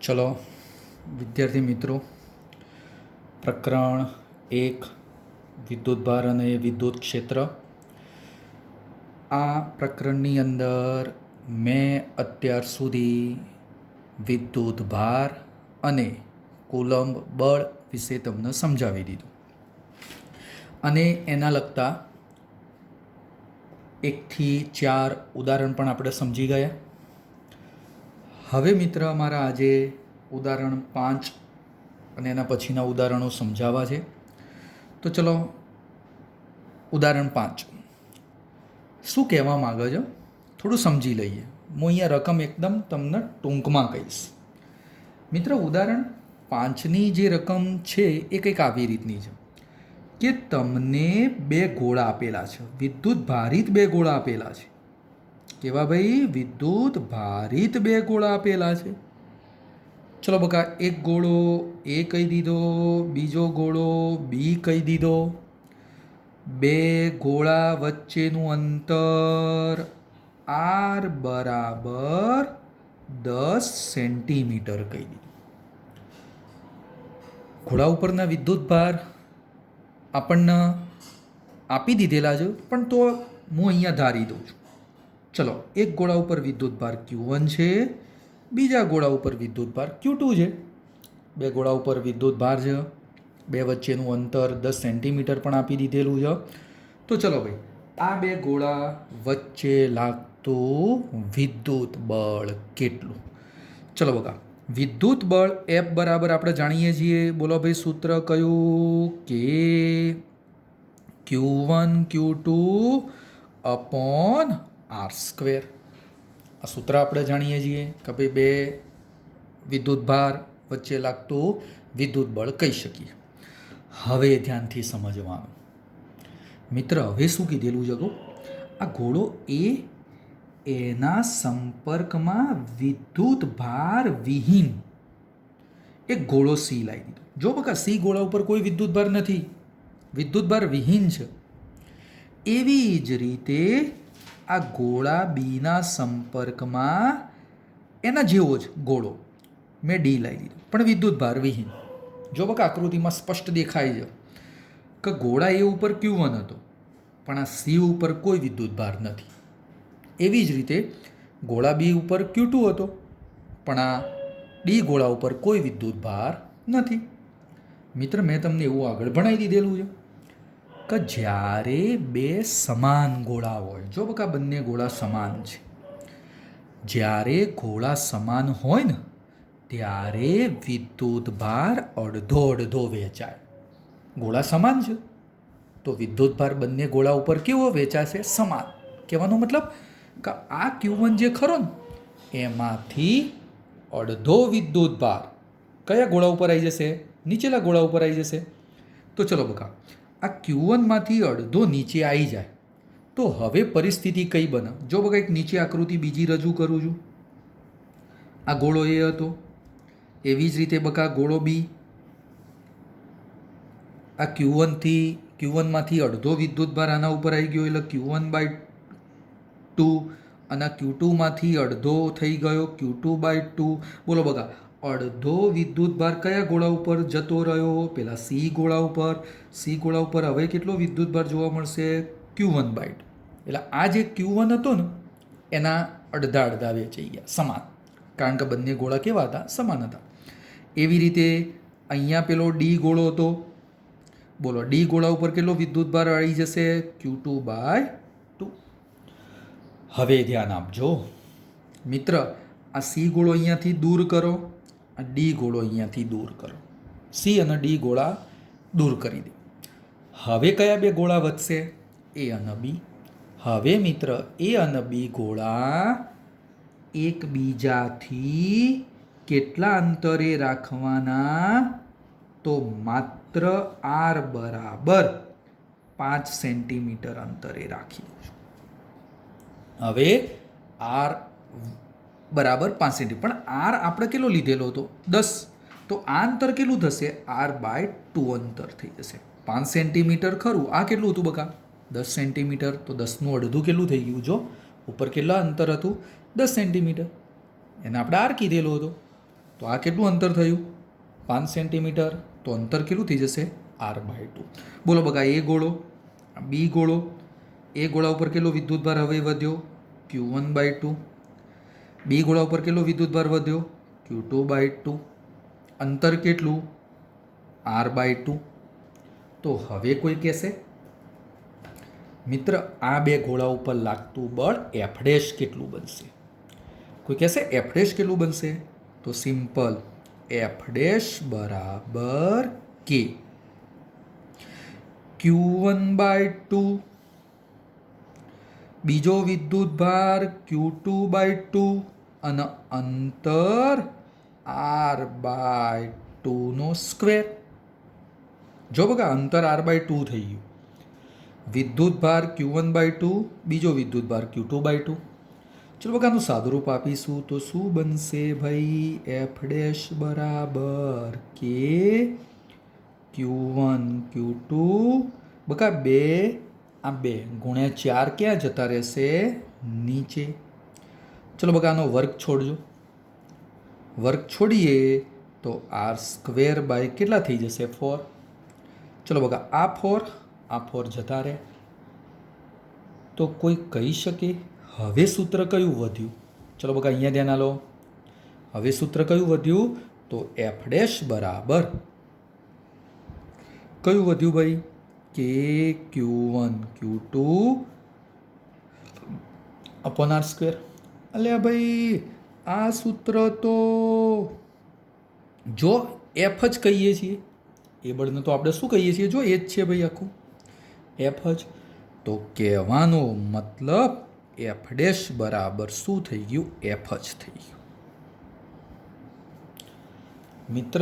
ચલો વિદ્યાર્થી મિત્રો, પ્રકરણ 1 વિદ્યુતભાર અને વિદ્યુત ક્ષેત્ર. આ પ્રકરણની અંદર મેં અત્યાર સુધી વિદ્યુતભાર અને કુલંબ બળ વિશે તમને સમજાવી દીધું અને એના લગતા 1 થી 4 ઉદાહરણ પણ આપણે સમજી ગયા. હવે મિત્ર અમારા આજે ઉદાહરણ 5 અને એના પછીના ઉદાહરણો સમજાવવા છે. તો ચલો ઉદાહરણ 5 શું કહેવા માગે છે થોડું સમજી લઈએ. હું અહીંયા રકમ એકદમ તમને ટૂંકમાં કહીશ. મિત્ર, ઉદાહરણ 5ની જે રકમ છે એ કંઈક આવી રીતની છે કે તમને 2 ગોળા આપેલા છે, વિદ્યુત ભારિત 2 ગોળા આપેલા છે. કેવા ભાઈ? વિદ્યુત ભારિત 2 ગોળા આપેલા છે. ચલો બકા, એક ગોળો એ કહી દીધો, બીજો ગોળો બી કહી દીધો. 2 ગોળા વચ્ચેનું અંતર આર બરાબર 10 સેન્ટીમીટર કહી દીધું. ગોળા ઉપરના વિદ્યુત ભાર આપણને આપી દીધેલા છે, પણ તો હું અહીંયા ધારી દઉં છું. ચલો, એક ગોળા ઉપર વિદ્યુત ભાર Q1 છે, બીજા ગોળા ઉપર વિદ્યુત ભાર Q2 છે. 2 ગોળા ઉપર વિદ્યુત ભાર છે, 2 વચ્ચેનું અંતર 10 સેન્ટીમીટર પણ આપી દીધેલું છે. તો ચલો ભાઈ, આ 2 ગોળા વચ્ચે લાગતું વિદ્યુત બળ કેટલું? ચલો બકા, વિદ્યુત બળ F બરાબર આપણે જાણીએ છીએ. બોલો ભાઈ, સૂત્ર કયું? કે Q1 Q2 અપોન R². આ સૂત્ર આપણે જાણીએ છીએ કે ભાઈ 2 વિદ્યુત ભાર વચ્ચે લાગતું વિદ્યુત બળ કહી શકીએ. હવે ધ્યાનથી સમજવાનું મિત્ર. હવે શું કીધેલું છે? આ ગોળો એ એના સંપર્કમાં વિદ્યુત ભાર વિહીન એક ગોળો સી લાવી દીધો. જો બકા, સી ગોળા ઉપર કોઈ વિદ્યુત ભાર નથી, વિદ્યુત ભાર વિહીન છે. એવી જ રીતે આ ગોળા બીના સંપર્કમાં એના જેવો જ ગોળો મેં ડી લાવી દીધો, પણ વિદ્યુત ભાર વિહીન. જો બકા, આકૃતિમાં સ્પષ્ટ દેખાય છે કે ગોળા એ ઉપર Q1 હતો, પણ આ સી ઉપર કોઈ વિદ્યુત ભાર નથી. એવી જ રીતે ગોળા બી ઉપર Q2 હતો, પણ આ ડી ગોળા ઉપર કોઈ વિદ્યુત ભાર નથી. મિત્ર, મેં તમને એવું આગળ ભણાવી દીધેલું છે કે જ્યારે 2 સમાન ગોળા હોય, જો બકા બંને ગોળા સમાન છે, જ્યારે ગોળા સમાન હોય ને ત્યારે વિદ્યુત ભાર અડધો અડધો વહેંચાય. ગોળા સમાન છે તો વિદ્યુત ભાર બંને ગોળા ઉપર કેવો વહેંચાશે? સમાન. કહેવાનો મતલબ કે આ Q1 જે ખરો ને એમાંથી અડધો વિદ્યુત ભાર કયા ગોળા ઉપર આવી જશે? નીચેલા ગોળા ઉપર આવી જશે. તો ચલો બકા, આ Q1 માંથી અડધો નીચે આવી જાય તો હવે પરિસ્થિતિ કઈ બને? જો બકા, એક નીચે આકૃતિ બીજી રજૂ કરું છું. આ ગોળો એ હતો, એવી જ રીતે બકા ગોળો બી. આ Q1 માંથી અડધો વિદ્યુત ભાર આના ઉપર આવી ગયો એટલે Q1/2, અને Q2 માંથી અડધો થઈ ગયો Q2/2. બોલો બકા, અડધો વિદ્યુત ભાર કયા ગોળા ઉપર જતો રહ્યો? પેલા સી ગોળા ઉપર. સી ગોળા ઉપર હવે કેટલો વિદ્યુત ભાર જોવા મળશે? Q1/2. એટલે આ જે Q1 હતો ને એના અડધા અડધા વેચાઈ ગયા, સમાન, કારણ કે બંને ગોળા કેવા હતા? સમાન હતા. એવી રીતે અહીંયા પેલો ડી ગોળો હતો. બોલો, ડી ગોળા ઉપર કેટલો વિદ્યુત ભાર આવી જશે? Q2/2. હવે ધ્યાન આપજો મિત્ર, આ સી ગોળો અહીંયાથી દૂર કરો, આ ડી ગોળો અહીંયાથી દૂર કરો. સી અને ડી ગોળા દૂર કરી દે. હવે કયા 2 ગોળા વધશે? એ અને બી. હવે મિત્ર, એ અને બી ગોળા એકબીજાથી કેટલા અંતરે રાખવાના? તો માત્ર આર બરાબર 5 સેન્ટીમીટર અંતરે રાખી દઉં છું. હવે આર બરાબર 5 સેન્ટીમીટર, પણ આર આપણે કેટલો લીધેલો હતો? 10. તો આ અંતર કેટલું થશે? R/2 અંતર થઈ જશે. 5 સેન્ટીમીટર ખરું, આ કેટલું હતું બકા? 10 સેન્ટીમીટર. તો 10નું અડધું કેટલું થઈ ગયું? જો ઉપર કેટલા અંતર હતું? 10 સેન્ટીમીટર. એને આપણે આર કીધેલો હતો. તો આ કેટલું અંતર થયું? 5 સેન્ટીમીટર. તો અંતર કેટલું થઈ જશે? r/2. બોલો બકા, એ ગોળો, બી ગોળો, એ ગોળા ઉપર કેટલો વિદ્યુતભાર હવે વધ્યો? q1/2. બી ગોળા ઉપર કેટલો વિદ્યુતભાર વધ્યો? q2/2. અંતર કેટલું? r/2. તો હવે કોઈ કહેશે મિત્ર આ બે ગોળા ઉપર લાગતું બળ F ડેશ કેટલું બનશે? કોઈ કહેશે F ડેશ કેટલું બનશે? તો સિમ્પલ, F ડેશ બરાબર K q1/2, બીજો વિદ્યુતભાર q2/2 અને અંતર r/2 નો સ્ક્વેર. જો બકા અંતર r/2 થઈ ગયું, વિદ્યુતભાર q1/2, બીજો વિદ્યુતભાર q2/2. ચલો બકા આનું સાદુરૂપ આપીશું તો શું બનશે ભાઈ? F ડેશ બરાબર K q1 q2 બકા 2 આ 2 ગુણ્યા 4 ક્યાં જતા રહેશે? નીચે. ચલો બકા આનો વર્ગ છોડજો. વર્ગ છોડીએ તો r² કેટલા થઈ જશે? 4. ચલો બકા આ 4 જતા રહે. તો કોઈ કહી શકે હવે સૂત્ર કયું વધ્યું? ચલો બકા અહીંયા ધ્યાન આલો. હવે સૂત્ર કયું વધ્યું? તો F ડેશ બરાબર કયું વધ્યું ભાઈ? K q1 q2 upon r². અલ્યા ભાઈ આ સૂત્ર તો જો F જ કહીએ છીએ, એ બળને તો આપણે શું કહીએ છીએ? જો એ જ છે ભાઈ આખું F જ. તો કહેવાનો મતલબ F ડેશ બરાબર શું થઈ ગયું? F જ થઈ ગયું. મિત્ર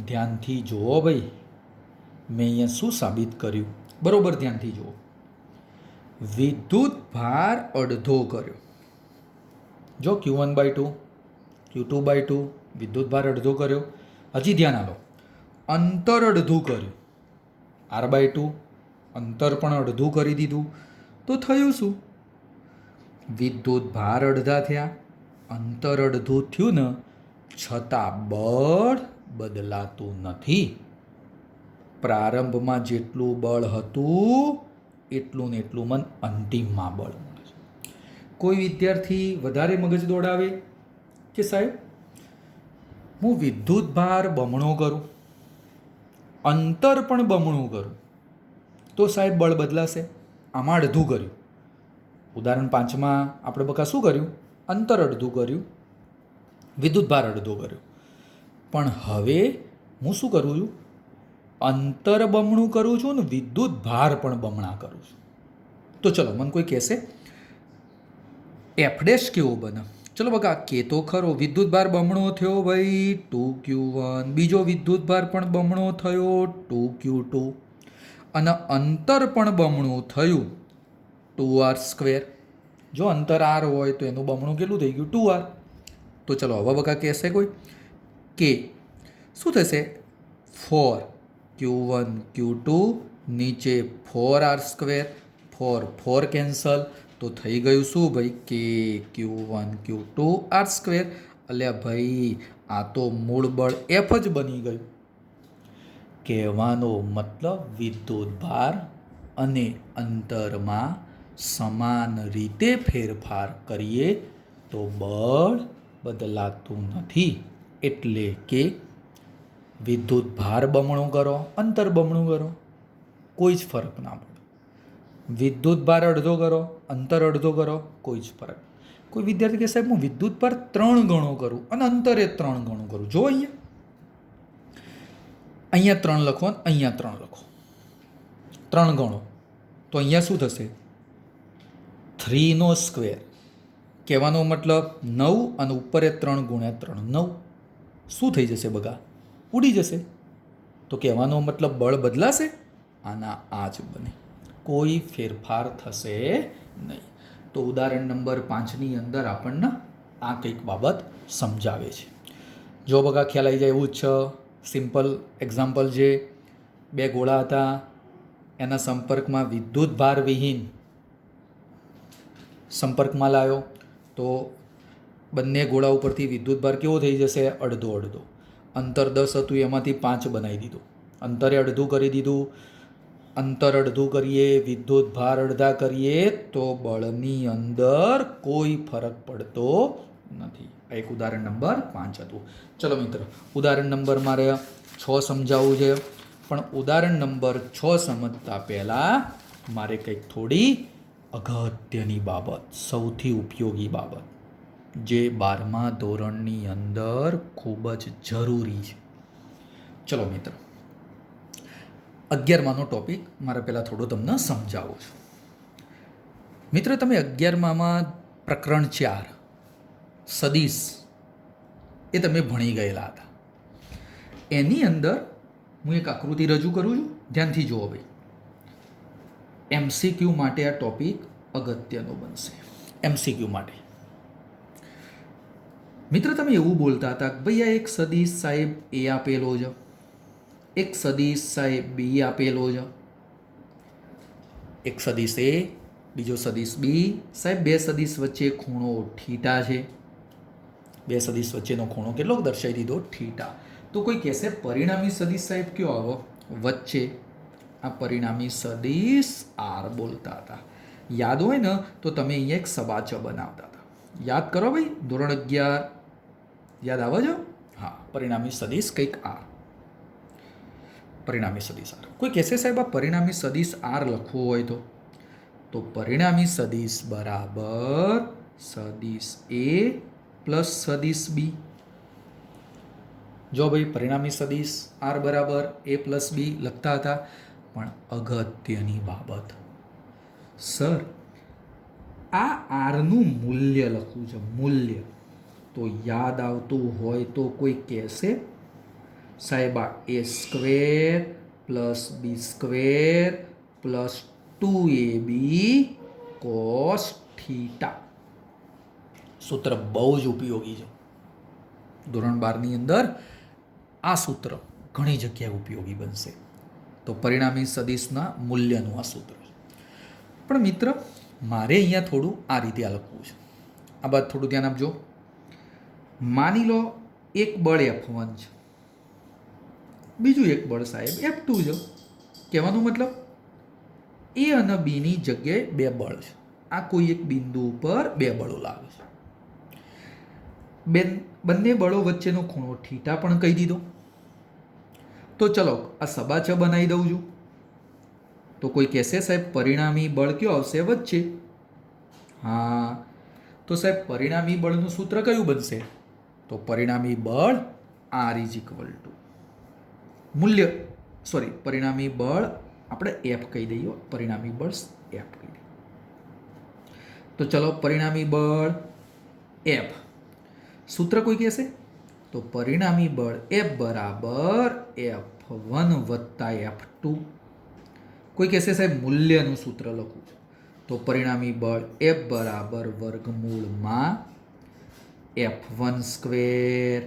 ધ્યાનથી જુઓ ભાઈ, મેં અહીંયા શું સાબિત કર્યું? બરોબર ધ્યાનથી જુઓ. વિદ્યુત ભાર અડધો કર્યો. જો q1/2, q2/2 વિદ્યુત ભાર અડધો કર્યો. હજી ધ્યાન આપો, અંતર અડધું કર્યું r/2, અંતર પણ અડધું કરી દીધું. તો થયું શું? વિદ્યુત ભાર અડધા થયા, અંતર અડધું થયું ને, છતાં બળ બદલાતું નથી. પ્રારંભમાં જેટલું બળ હતું એટલું ને એટલું મન અંતિમમાં બળ મળે છે. કોઈ વિદ્યાર્થી વધારે મગજ દોડાવે કે સાહેબ હું વિદ્યુત ભાર બમણો કરું, અંતર પણ બમણું કરું તો સાહેબ બળ બદલાશે. આમાં અડધું કર્યું. ઉદાહરણ 5માં આપણે બકા શું કર્યું? અંતર અડધું કર્યું, વિદ્યુત ભાર અડધો કર્યો. પણ હવે હું શું કરું છું? અંતર બમણું કરું છું ને વિદ્યુત ભાર પણ બમણા કરું છું. તો ચલો મને કોઈ કહેશે F ડેશ કેવો બને? ચલો બકા કે તો ખરો, વિદ્યુત ભાર બમણો થયો ભાઈ 2q1, બીજો વિદ્યુત ભાર પણ બમણો થયો 2q2 અને અંતર પણ બમણું થયું 2r². જો અંતર r હોય તો એનું બમણું કેટલું થઈ ગયું? 2r. તો ચલો હવે બકા કહેશે કોઈ કે શું થશે? 4q1 q2 નીચે 4r², 4 કેન્સલ. તો થઈ ગયું શું ભાઈ? K q1 q2 r². અલ્યા ભાઈ આ તો મૂળ બળ F જ બની ગયું. કહેવાનો મતલબ વિદ્યુત ભાર અને અંતરમાં સમાન રીતે ફેરફાર કરીએ તો બળ બદલાતું નથી. એટલે કે વિદ્યુત ભાર બમણો કરો, અંતર બમણું કરો, કોઈ જ ફરક ના પડે. વિદ્યુત ભાર અડધો કરો, અંતર અડધો કરો, કોઈ જ ફરક. કોઈ વિદ્યાર્થી કહે સાહેબ હું વિદ્યુત ભાર 3 ગણો કરું અને અંતરે 3 ગણું કરું. જો અહીંયા 3 લખો અને અહીંયા 3 લખો, 3 ગણો તો અહીંયા શું થશે? 3/2. કહેવાનો મતલબ 9 અને ઉપર 3 ગુણ્યા 3 9. શું થઈ જશે બગા? ઉડી જશે. તો કહેવાનો મતલબ બળ બદલાશે? આના આ જ બને, કોઈ ફેરફાર થશે નહીં. તો ઉદાહરણ નંબર 5ની અંદર આપણને આ કંઈક બાબત સમજાવે છે. જો બગા ખ્યાલ આવી જાય એવું જ છે. સિમ્પલ એક્ઝામ્પલ જે 2 ગોળા હતા એના સંપર્કમાં વિદ્યુત ભાર વિહીન સંપર્કમાં લાવ્યો તો બંને ગોળા ઉપરથી વિદ્યુતભાર કેવો થઈ જશે? અડધો અડધો. અંતર 10 હતું એમાંથી 5 બનાવી દીધું. અંતરે અડધું કરી દીધું. અંતર અડધું કરીએ, વિદ્યુતભાર અડધા કરીએ તો બળની અંદર કોઈ ફરક પડતો નથી. આ એક ઉદાહરણ નંબર 5 હતું. ચલો મિત્ર, ઉદાહરણ નંબર મારે 6 સમજાવવું છે, પણ ઉદાહરણ નંબર 6 સમજતા પહેલાં મારે કંઈક થોડી અગત્યની બાબત, સૌથી ઉપયોગી બાબત, જે 12મા ધોરણની અંદર ખૂબ જ જરૂરી છે. ચલો મિત્ર, 11માનો ટોપિક મારે પહેલાં થોડો તમને સમજાવું છું. મિત્ર, તમે 11મામાં પ્રકરણ 4 સદીશ એ તમે ભણી ગયેલા હતા. એની અંદર હું એક આકૃતિ રજૂ કરું છું, ધ્યાનથી જુઓ ભાઈ. MCQ માટે આ ટોપિક અગત્યનો બનશે. MCQ માટે મિત્ર તમે એવું બોલતા હતા કે ભાઈ આ એક સદીશ સાહેબ એ આપેલો છે, એક સદીશ સાહેબ બી આપેલો છે, એક સદીશ એ, બીજો સદીશ બી. સાહેબ બે સદીશ વચ્ચે ખૂણો થીટા છે. બે સદીશ વચ્ચેનો ખૂણો કેટલો દર્શાવી દીધો? થીટા. તો કોઈ કહેશે પરિણામી સદીશ સાહેબ કયો આવો વચ્ચે? આ પરિણામી સદીશ આર બોલતા હતા. યાદ હોય ને તો તમે અહીંયા એક સબાચ બનાવતા હતા. યાદ કરો ભાઈ, ધોરણ 11 યાદ આવે છે? હા, પરિણામી સદીશ કંઈક આર. પરિણામી સદીશ આર. કોઈ કહેશે સાહેબ આ પરિણામી સદીશ આર લખવો હોય તો પરિણામી સદીશ બરાબર સદીશ એ પ્લસ સદીશ બી. જો ભાઈ પરિણામી સદીશ આર બરાબર એ પ્લસ બી લખતા હતા, પણ અગત્યની બાબત, સર આ આરનું મૂલ્ય લખવું છે, મૂલ્ય. તો યાદ આવતું હોય તો કોઈ કહેશે સાહેબ આ a square plus b square plus 2ab cos theta. સૂત્ર બહુ જ ઉપયોગી છે. ધોરણ 12ની અંદર આ સૂત્ર ઘણી જગ્યાએ ઉપયોગી બનશે. તો પરિણામી સદીશના મૂલ્યનું આ સૂત્ર છે. પણ મિત્ર મારે અહીંયા થોડું આ રીતે આ લખવું છે. આ બાદ થોડું ધ્યાન આપજો. માની લો એક બળ F1 છે, બીજું એક બળ સાહેબ F2 છે. કહેવાનો મતલબ એ અને બીની જગ્યાએ બે બળ છે. આ કોઈ એક બિંદુ ઉપર બે બળો લાગે છે. બંને બળો વચ્ચેનો ખૂણો થીટા પણ કહી દીધો. તો ચલો આ સબાચ બનાવી દઉં છું. તો કોઈ કહેશે સાહેબ પરિણામી બળ કયો આવશે વચ્ચે? હા, તો સાહેબ પરિણામી બળનું સૂત્ર કયું બનશે? તો પરિણામી બળ આર ઇઝ ઇક્વલ ટુ મૂલ્ય, સોરી, પરિણામી બળ આપણે એફ કહી દઈએ. પરિણામી બળ એફ કહી દઈએ. તો ચલો પરિણામી બળ એફ. સૂત્ર કોઈ કહેશે તો પરિણામી બળ એફ બરાબર F1 વત્તા F2. કોઈ કહેશે સાહેબ મૂલ્યનું સૂત્ર લખું તો પરિણામી બળ F બરાબર વર્ગમૂળમાં F1 સ્ક્વેર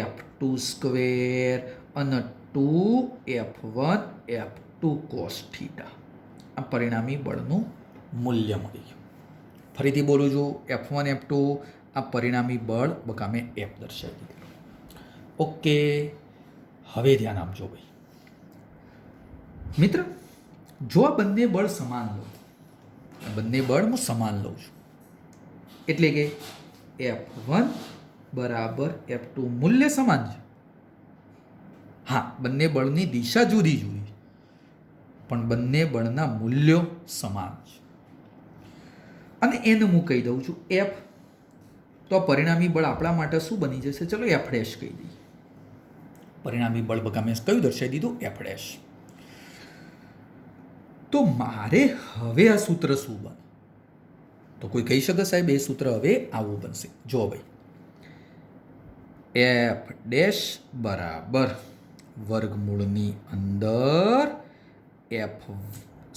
F2 સ્ક્વેર અને 2F1 F2 કોસ થીટા. આ પરિણામી બળનું મૂલ્ય મળી ગયું. ફરીથી બોલું છું, F1 F2 આ પરિણામી બળ બકા મેં F દર્શાવી દીધું. ઓકે, હવે ધ્યાન આપજો ભાઈ. મિત્ર જો આ બંને બળ સમાન લો, બંને બળ હું સમાન લઉં છું, એટલે કે F1 બરાબર F2 મૂલ્ય સમાન છે. હા, બંને બળની દિશા જુદી જુદી છે, પણ બંને બળના મૂલ્યો સમાન છે. અને એને હું કહી દઉં છું F. તો પરિણામી બળ આપણા માટે શું બની જશે? ચલો F' કહી દઈએ. પરિણામી બળ બકા મેં કયું દર્શાવી દીધું? F'. તો મારે હવે આ સૂત્ર શું બને? તો કોઈ કહી શકે સાહેબ એ સૂત્ર હવે આવું બનશે. જો ભાઈ, F' બરાબર વર્ગમૂળની અંદર F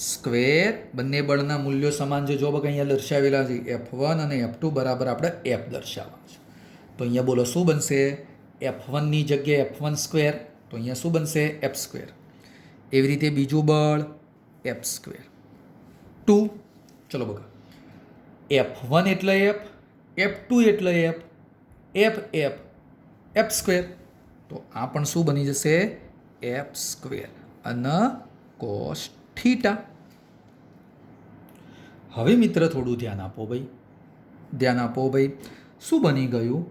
સ્ક્વેર. બંને બળના મૂલ્યો સમાન છે. જો બકા અહીંયા દર્શાવેલા છે F1 અને F2 બરાબર આપણે F દર્શાવવાનું છે. તો અહીંયા બોલો શું બનશે? F1ની જગ્યાએ F1 સ્ક્વેર, તો અહીંયા શું બનશે? F square. એવી રીતે બીજું બળ F સ્ક્વેર 2. ચલો બકા, F1 એટલે F, F2 એટલે F, F F F square, તો આ પણ શું બની જશે એફ સ્ક્વેર અને કોસ થીટા. હવે મિત્ર થોડું ધ્યાન આપો ભાઈ, શું બની ગયું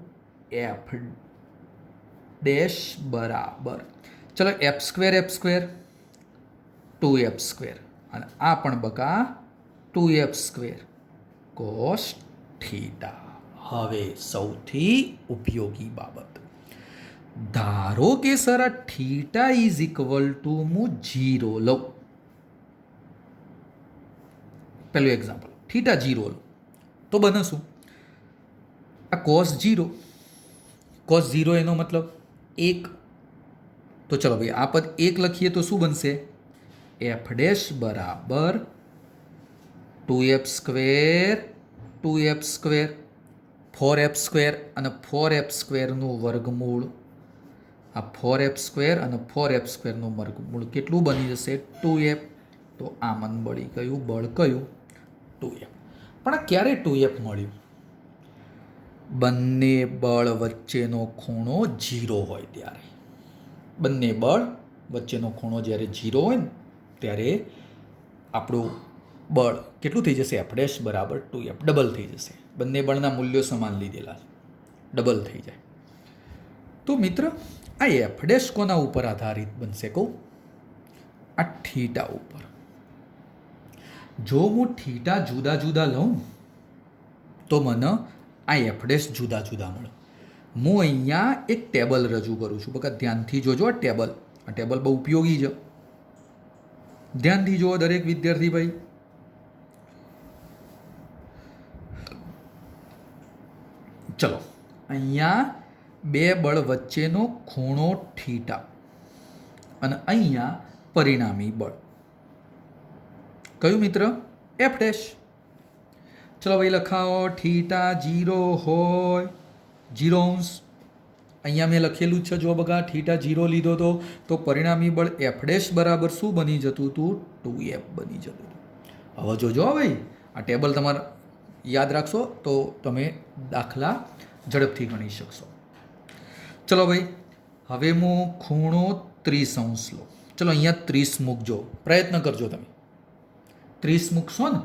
એફ ડેશ બરાબર, ચલો એફ સ્ક્વેર 2f સ્ક્વેર અને આ પણ બકા 2f સ્ક્વેર કોસ થીટા. હવે સૌથી ઉપયોગી બાબત, ધારો કે સર આ થીટા ઇઝ ઇક્વલ ટુ હું 0 લઉં. પેલું એક્ઝામ્પલ, થીટા 0 લઉં તો બને શું, આ કોસ 0 એનો મતલબ 1. તો ચલો ભાઈ આ પદ 1 લખીએ તો શું બનશે એફ ડેશ બરાબર 2f સ્ક્વેર 4f સ્ક્વેર અને 4f સ્ક્વેરનું વર્ગમૂળ, આ 4f સ્ક્વેર અને 4f સ્ક્વેરનું વર્ગમૂળ કેટલું બની જશે 2f. તો આ મન બળી ગયું બળ કયું 2f. પણ આ ક્યારે 2f મળ્યું, બંને બળ વચ્ચેનો ખૂણો 0 હોય ત્યારે. બંને બળ વચ્ચેનો ખૂણો જ્યારે 0 હોય ને ત્યારે આપણું બળ કેટલું થઈ જશે એફ ડેશ બરાબર 2f, ડબલ થઈ જશે. બંને બળના મૂલ્યો સમાન લીધેલા ડબલ થઈ જાય. તો મિત્ર આ એફ ડેશ કોના ઉપર આધારિત બનશે કહું, આ થીટા ઉપર. જો હું થીટા જુદા જુદા લઉં તો મને આ એફ ડેશ જુદા જુદા મળે. હું અહીંયા એક ટેબલ રજૂ કરું છું, બકા ધ્યાનથી જોજો. આ ટેબલ બહુ ઉપયોગી છે, ધ્યાનથી જુઓ દરેક વિદ્યાર્થી ભાઈ. ચલો અહીંયા બે બળ વચ્ચેનો ખૂણો થીટા અને અહીંયા પરિણામી બળ કયું મિત્ર એફ ડેશ. ચલો ભાઈ લખાવો થીટા 0 હોય 0 અંશ. અહીંયા મેં લખેલું જ છે જો બગા થીટા 0 લીધો તો પરિણામી બળ એફ ડેશ બરાબર શું બની જતું હતું 2f બની જતું હતું. હવે જોજો ભાઈ આ ટેબલ તમારે યાદ રાખશો તો તમે દાખલા ઝડપથી ગણી શકશો. ચલો ભાઈ હવે હું ખૂણો 30 અંશ લો. ચલો અહીંયા 30 મૂકજો, પ્રયત્ન કરજો તમે. 30 મૂકશો ને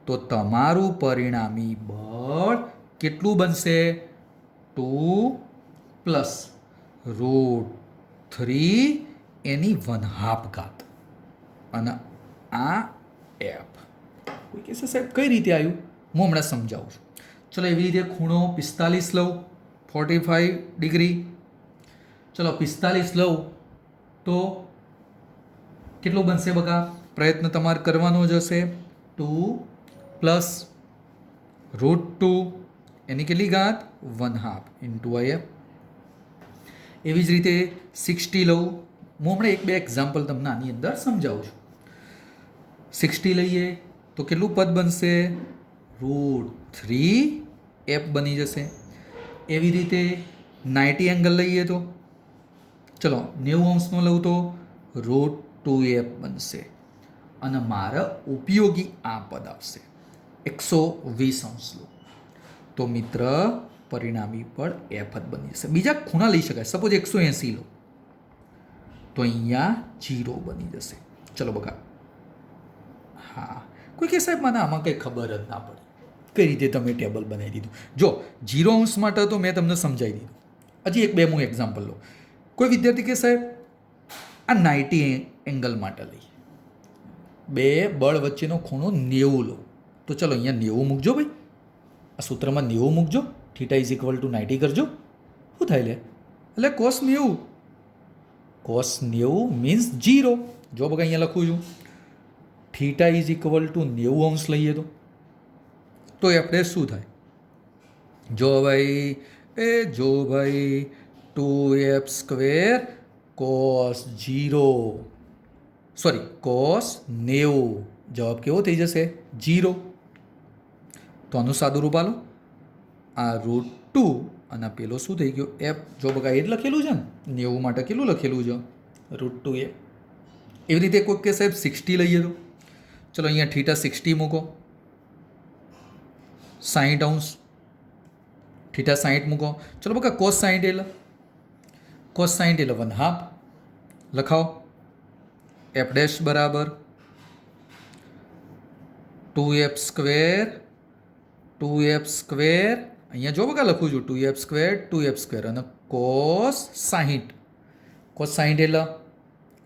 તો તમારું પરિણામી બળ કેટલું બનશે 2 પ્લસ √3 એની 1/2 ઘાત અને આ એફ. કોઈ કહેશે સાહેબ કઈ રીતે આવ્યું, હું હમણાં સમજાવું છું. ચલો એવી રીતે ખૂણો 45 લઉં 45 ડિગ્રી. ચલો 45 લઉં તો કેટલું બનશે બકા, પ્રયત્ન તમારે કરવાનો જ હશે. 2 પ્લસ √2 એની કેટલી ઘાત 1/2 ઇન્ટુ આઈએફ. એવી જ રીતે 60 લઉં. હું હમણાં 1-2 એક્ઝામ્પલ તમને આની અંદર સમજાવું છું. 60 લઈએ તો કેટલું પદ બનશે √3f બની જશે. એવી રીતે 90 એંગલ લઈએ તો ચલો 90 અંશનો લઉં તો √2f બનશે અને મારા ઉપયોગી આ પદ આવશે 120 અંશ લો તો મિત્ર પરિણામી પણ એફ જ બની જશે. બીજા ખૂણા લઈ શકાય, સપોઝ 180 લો તો અહીંયા 0 બની જશે. ચલો બકા હા કોઈ કે સાહેબ મને આમાં કંઈ ખબર જ ના પડી, કઈ રીતે તમે ટેબલ બનાવી દીધું. જો 0 અંશ માટે તો મેં તમને સમજાવી દીધું. હજી 1-2 હું એક્ઝામ્પલ લો. કોઈ વિદ્યાર્થી કે સાહેબ આ 90 એંગલ માટે લઈ, બે બળ વચ્ચેનો ખૂણો 90 લો તો ચલો અહીંયા 90 મૂકજો ભાઈ, આ સૂત્રમાં 90 મૂકજો, થીટા ઇઝ ઇક્વલ ટુ 90 કરજો. શું થાય લે એટલે કોસ 90 મીન્સ 0. જો બગા અહીંયા લખું છું થીટા ઇઝ ઇક્વલ ટુ 90 અંશ લઈએ તો આપણે શું થાય, જો ભાઈ 2f સ્ક્વેર કોસ 90 જવાબ કેવો થઈ જશે 0. તો આનું સાદું રૂપ આલો, આ √2 અને પેલો શું થઈ ગયો f. જો બગા એ જ લખેલું છે ને 90 માટે કેટલું લખેલું છે √2f. એવી રીતે કોઈક કે સાહેબ 60 લઈએ તો ચલો અહીંયા થીટા 60 મૂકો 60 અંશ થીટા 60 મૂકો. ચલો બકા કોસ 60 એટલે કોસ 60 એટલે 1/2 લખાવો. એફ ડેશ બરાબર 2f સ્ક્વેર અહીંયા જો બકા લખું છું 2f સ્ક્વેર અને કોસ 60 એટલે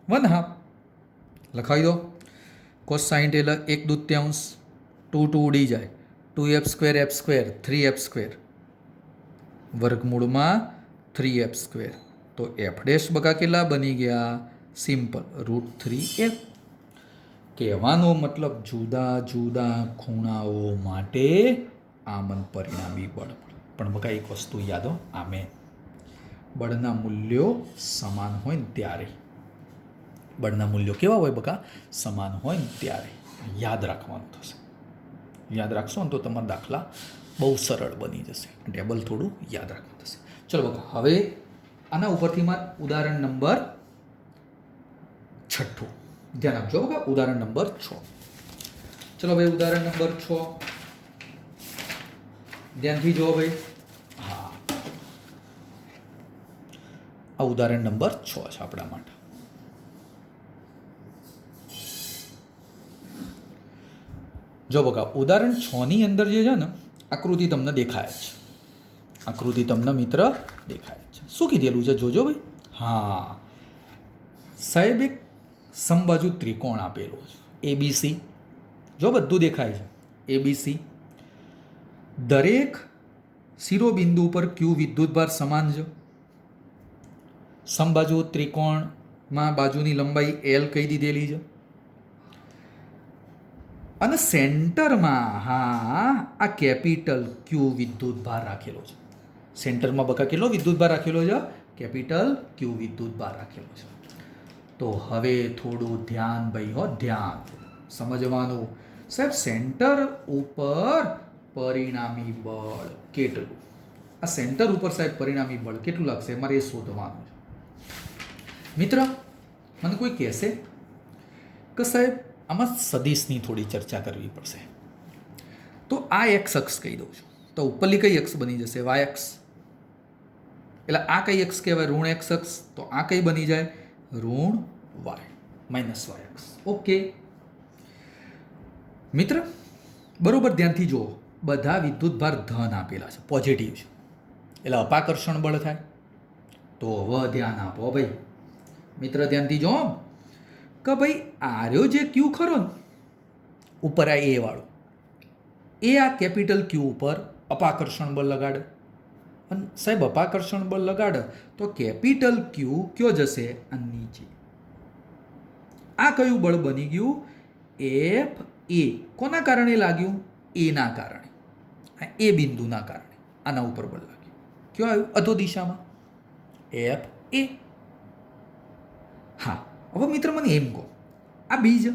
1/2 લખાવી દો. કોસ 60 એટલે 1/2 2 ઉડી જાય 2f સ્ક્વેર 3f સ્ક્વેર વર્ગમૂળમાં 3f સ્ક્વેર. તો એફ ડેશ બકા કેટલા બની ગયા? Simple √3f. કહેવાનો મતલબ જુદા જુદા ખૂણાઓ માટે આમન પરિણામી બળ. પણ બકા એક વસ્તુ યાદ હો, આમે બળના મૂલ્યો સમાન હોય ને ત્યારે, બળના મૂલ્યો કેવા હોય બકા? સમાન હોય ને ત્યારે યાદ રાખવાનું થશે. યાદ રાખશો ને તો તમારા દાખલા બહુ સરળ બની જશે. ટેબલ થોડું યાદ રાખવું થશે. ચલો બકા, હવે આના ઉપરથી ઉદાહરણ નંબર 6 ધ્યાન આપજો બકા. ઉદાહરણ નંબર 6. ચલો ભાઈ, ઉદાહરણ નંબર 6 ધ્યાનથી જુઓ ભાઈ. હા, આ ઉદાહરણ નંબર 6 છે આપણા માટે. જો બકા, ઉદાહરણ 6 ની અંદર જે છે ને આકૃતિ તમને દેખાય છે. આકૃતિ તમને મિત્ર દેખાય છે. શું કીધેલું છે જોજો ભાઈ. હા સાહેબ, એક સમબાજુ ત્રિકોણ આપેલો છે એબીસી. જો બધું દેખાય છે એબીસી. દરેક શિરોબિંદુ પર ક્યુ વિદ્યુતભાર સમાન છે. સમબાજુ ત્રિકોણમાં બાજુની લંબાઈ એલ કહી દીધેલી છે. અને સેન્ટરમાં હા આ કેપિટલ ક્યુ વિદ્યુતભાર રાખેલો છે. સેન્ટરમાં બકા કેટલો વિદ્યુતભાર રાખેલો છે? કેપિટલ ક્યુ વિદ્યુતભાર રાખેલો છે. તો હવે થોડું ધ્યાન ભાઈ હો, ધ્યાન સમજવાનું. સાહેબ, સેન્ટર ઉપર પરિણામી બળ કેટલું? આ સેન્ટર ઉપર સાહેબ પરિણામી બળ કેટલું લાગશે મારે એ શોધવાનું છે. મિત્ર, મને કોઈ કહેશે કે સાહેબ આમાં સદિશની થોડી ચર્ચા કરવી પડશે. તો આ એક્સ અક્ષ કહી દઉં છું. તો ઉપરલી કઈ અક્ષ બની જશે? વાય અક્ષ. એટલે આ કઈ અક્ષ કહેવાય? ઋણ એક્સ અક્ષ. તો આ કઈ બની જાય? ઋણ વાય માઇનસ વાય અક્ષ. ઓકે મિત્ર, બરોબર ધ્યાનથી જુઓ. બધા વિદ્યુતભાર ધન આપેલા છે, પોઝિટિવ છે. એટલે અપાકર્ષણ બળ થાય. તો હવે ધ્યાન આપો ભાઈ. મિત્ર ધ્યાનથી જો કે ભાઈ આર્યો જે ક્યુ ખરો ને ઉપર આ એ વાળો, એ આ કેપિટલ ક્યુ ઉપર અપાકર્ષણ બળ લગાડે. અને સાહેબ અપાકર્ષણ બળ લગાડે તો કેપિટલ ક્યુ કયો જશે? આ નીચે. આ કયું બળ બની ગયું? F A. કોના કારણે લાગ્યું? એના કારણે. આ એ બિંદુના કારણે આના ઉપર બળ લાગ્યું. કયો આવ્યું? અધો દિશામાં એફ એ. હા, હવે મિત્ર મને એમ કહો, આ બી છે.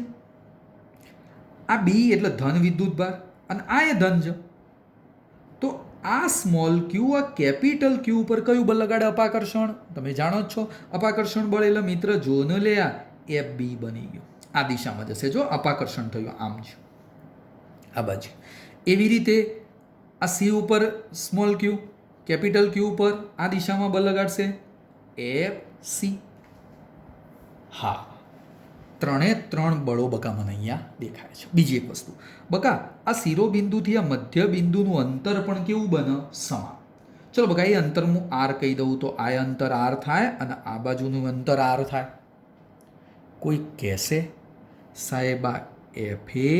આ બી એટલે ધન વિદ્યુતભાર અને આ એ ધન છે. તો આ સ્મોલ ક્યુ આ કેપિટલ ક્યુ ઉપર કયું બળ લગાડે? અપાકર્ષણ. તમે જાણો જ છો અપાકર્ષણ બળ એટલે મિત્ર જોને લે આ એફ બી બની ગયું. આ દિશામાં જશે. જો અપાકર્ષણ થયું આમ છે આ બાજુ. એવી રીતે આ સી ઉપર સ્મોલ ક્યુ કેપિટલ ક્યુ ઉપર આ દિશામાં બળ લગાડશે એફ સી. હા, 3 બળો બકા મને અહીંયા દેખાય છે. બીજી એક વસ્તુ બકા, આ શિરોબિંદુથી આ મધ્ય બિંદુનું અંતર પણ કેવું બને? સમાન. ચલો બકા, એ અંતર હું આર કહી દઉં તો આ અંતર આર થાય અને આ બાજુનું અંતર આર થાય. કોઈ કહેશે સાહેબ આ એફ એ,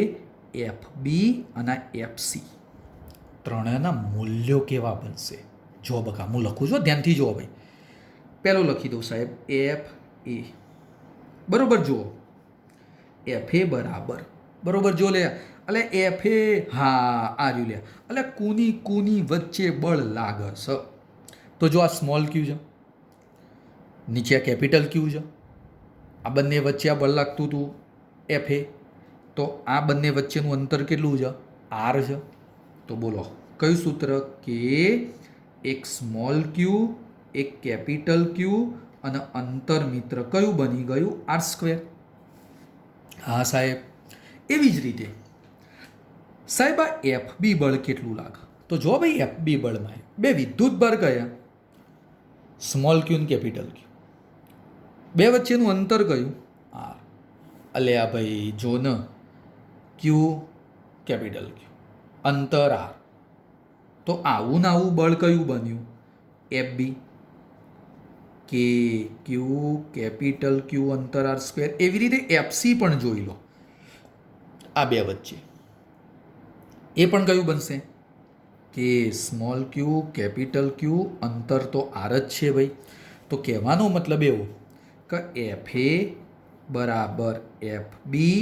એફ બી અને એફ સી ત્રણેયના મૂલ્યો કેવા બનશે? જો બકા, હું લખું છું, ધ્યાનથી જુઓ ભાઈ. પહેલો લખી દઉં સાહેબ એફ એ. બરોબર જુઓ, એફ એ બરોબર જો લે. એટલે એફ એ, હા આ રહ્યું લે. એટલે કુની વચ્ચે બળ લાગે છે? તો જો આ સ્મોલ ક્યુ છે, નીચે આ કેપિટલ ક્યુ છે. આ બંને વચ્ચે આ બળ લાગતું હતું એફ એ. તો આ બંને વચ્ચેનું અંતર કેટલું છે? આર છે. તો બોલો કયું સૂત્ર? કે એક સ્મોલ ક્યુ એક કેપિટલ ક્યુ અને અંતર મિત્ર કયું બની ગયું? R square. હા સાહેબ. એવી જ રીતે સાહેબ આ એફ બી બળ કેટલું લાગે? તો તો જો ભાઈ એફબી બળમાં બે વિદ્યુત ભાર કયા? સ્મોલ ક્યુ ને કેપિટલ ક્યુ. બે વચ્ચેનું અંતર કયું? આર. અલ્યા ભાઈ જો ને, ક્યુ કેપિટલ ક્યુ, અંતર આર. તો આવું ને આવું બળ કયું બન્યું? એફબી. કે ક્યુ કેપિટલ ક્યુ અંતર આર સ્ક્વેર. એવી રીતે એફસી પણ જોઈ લો આ બે વચ્ચે. એ પણ કયું બનશે? કે સ્મોલ ક્યુ કેપિટલ ક્યુ અંતર તો આર જ છે ભાઈ. તો કહેવાનો મતલબ એવો કે એફ એ બરાબર એફ બી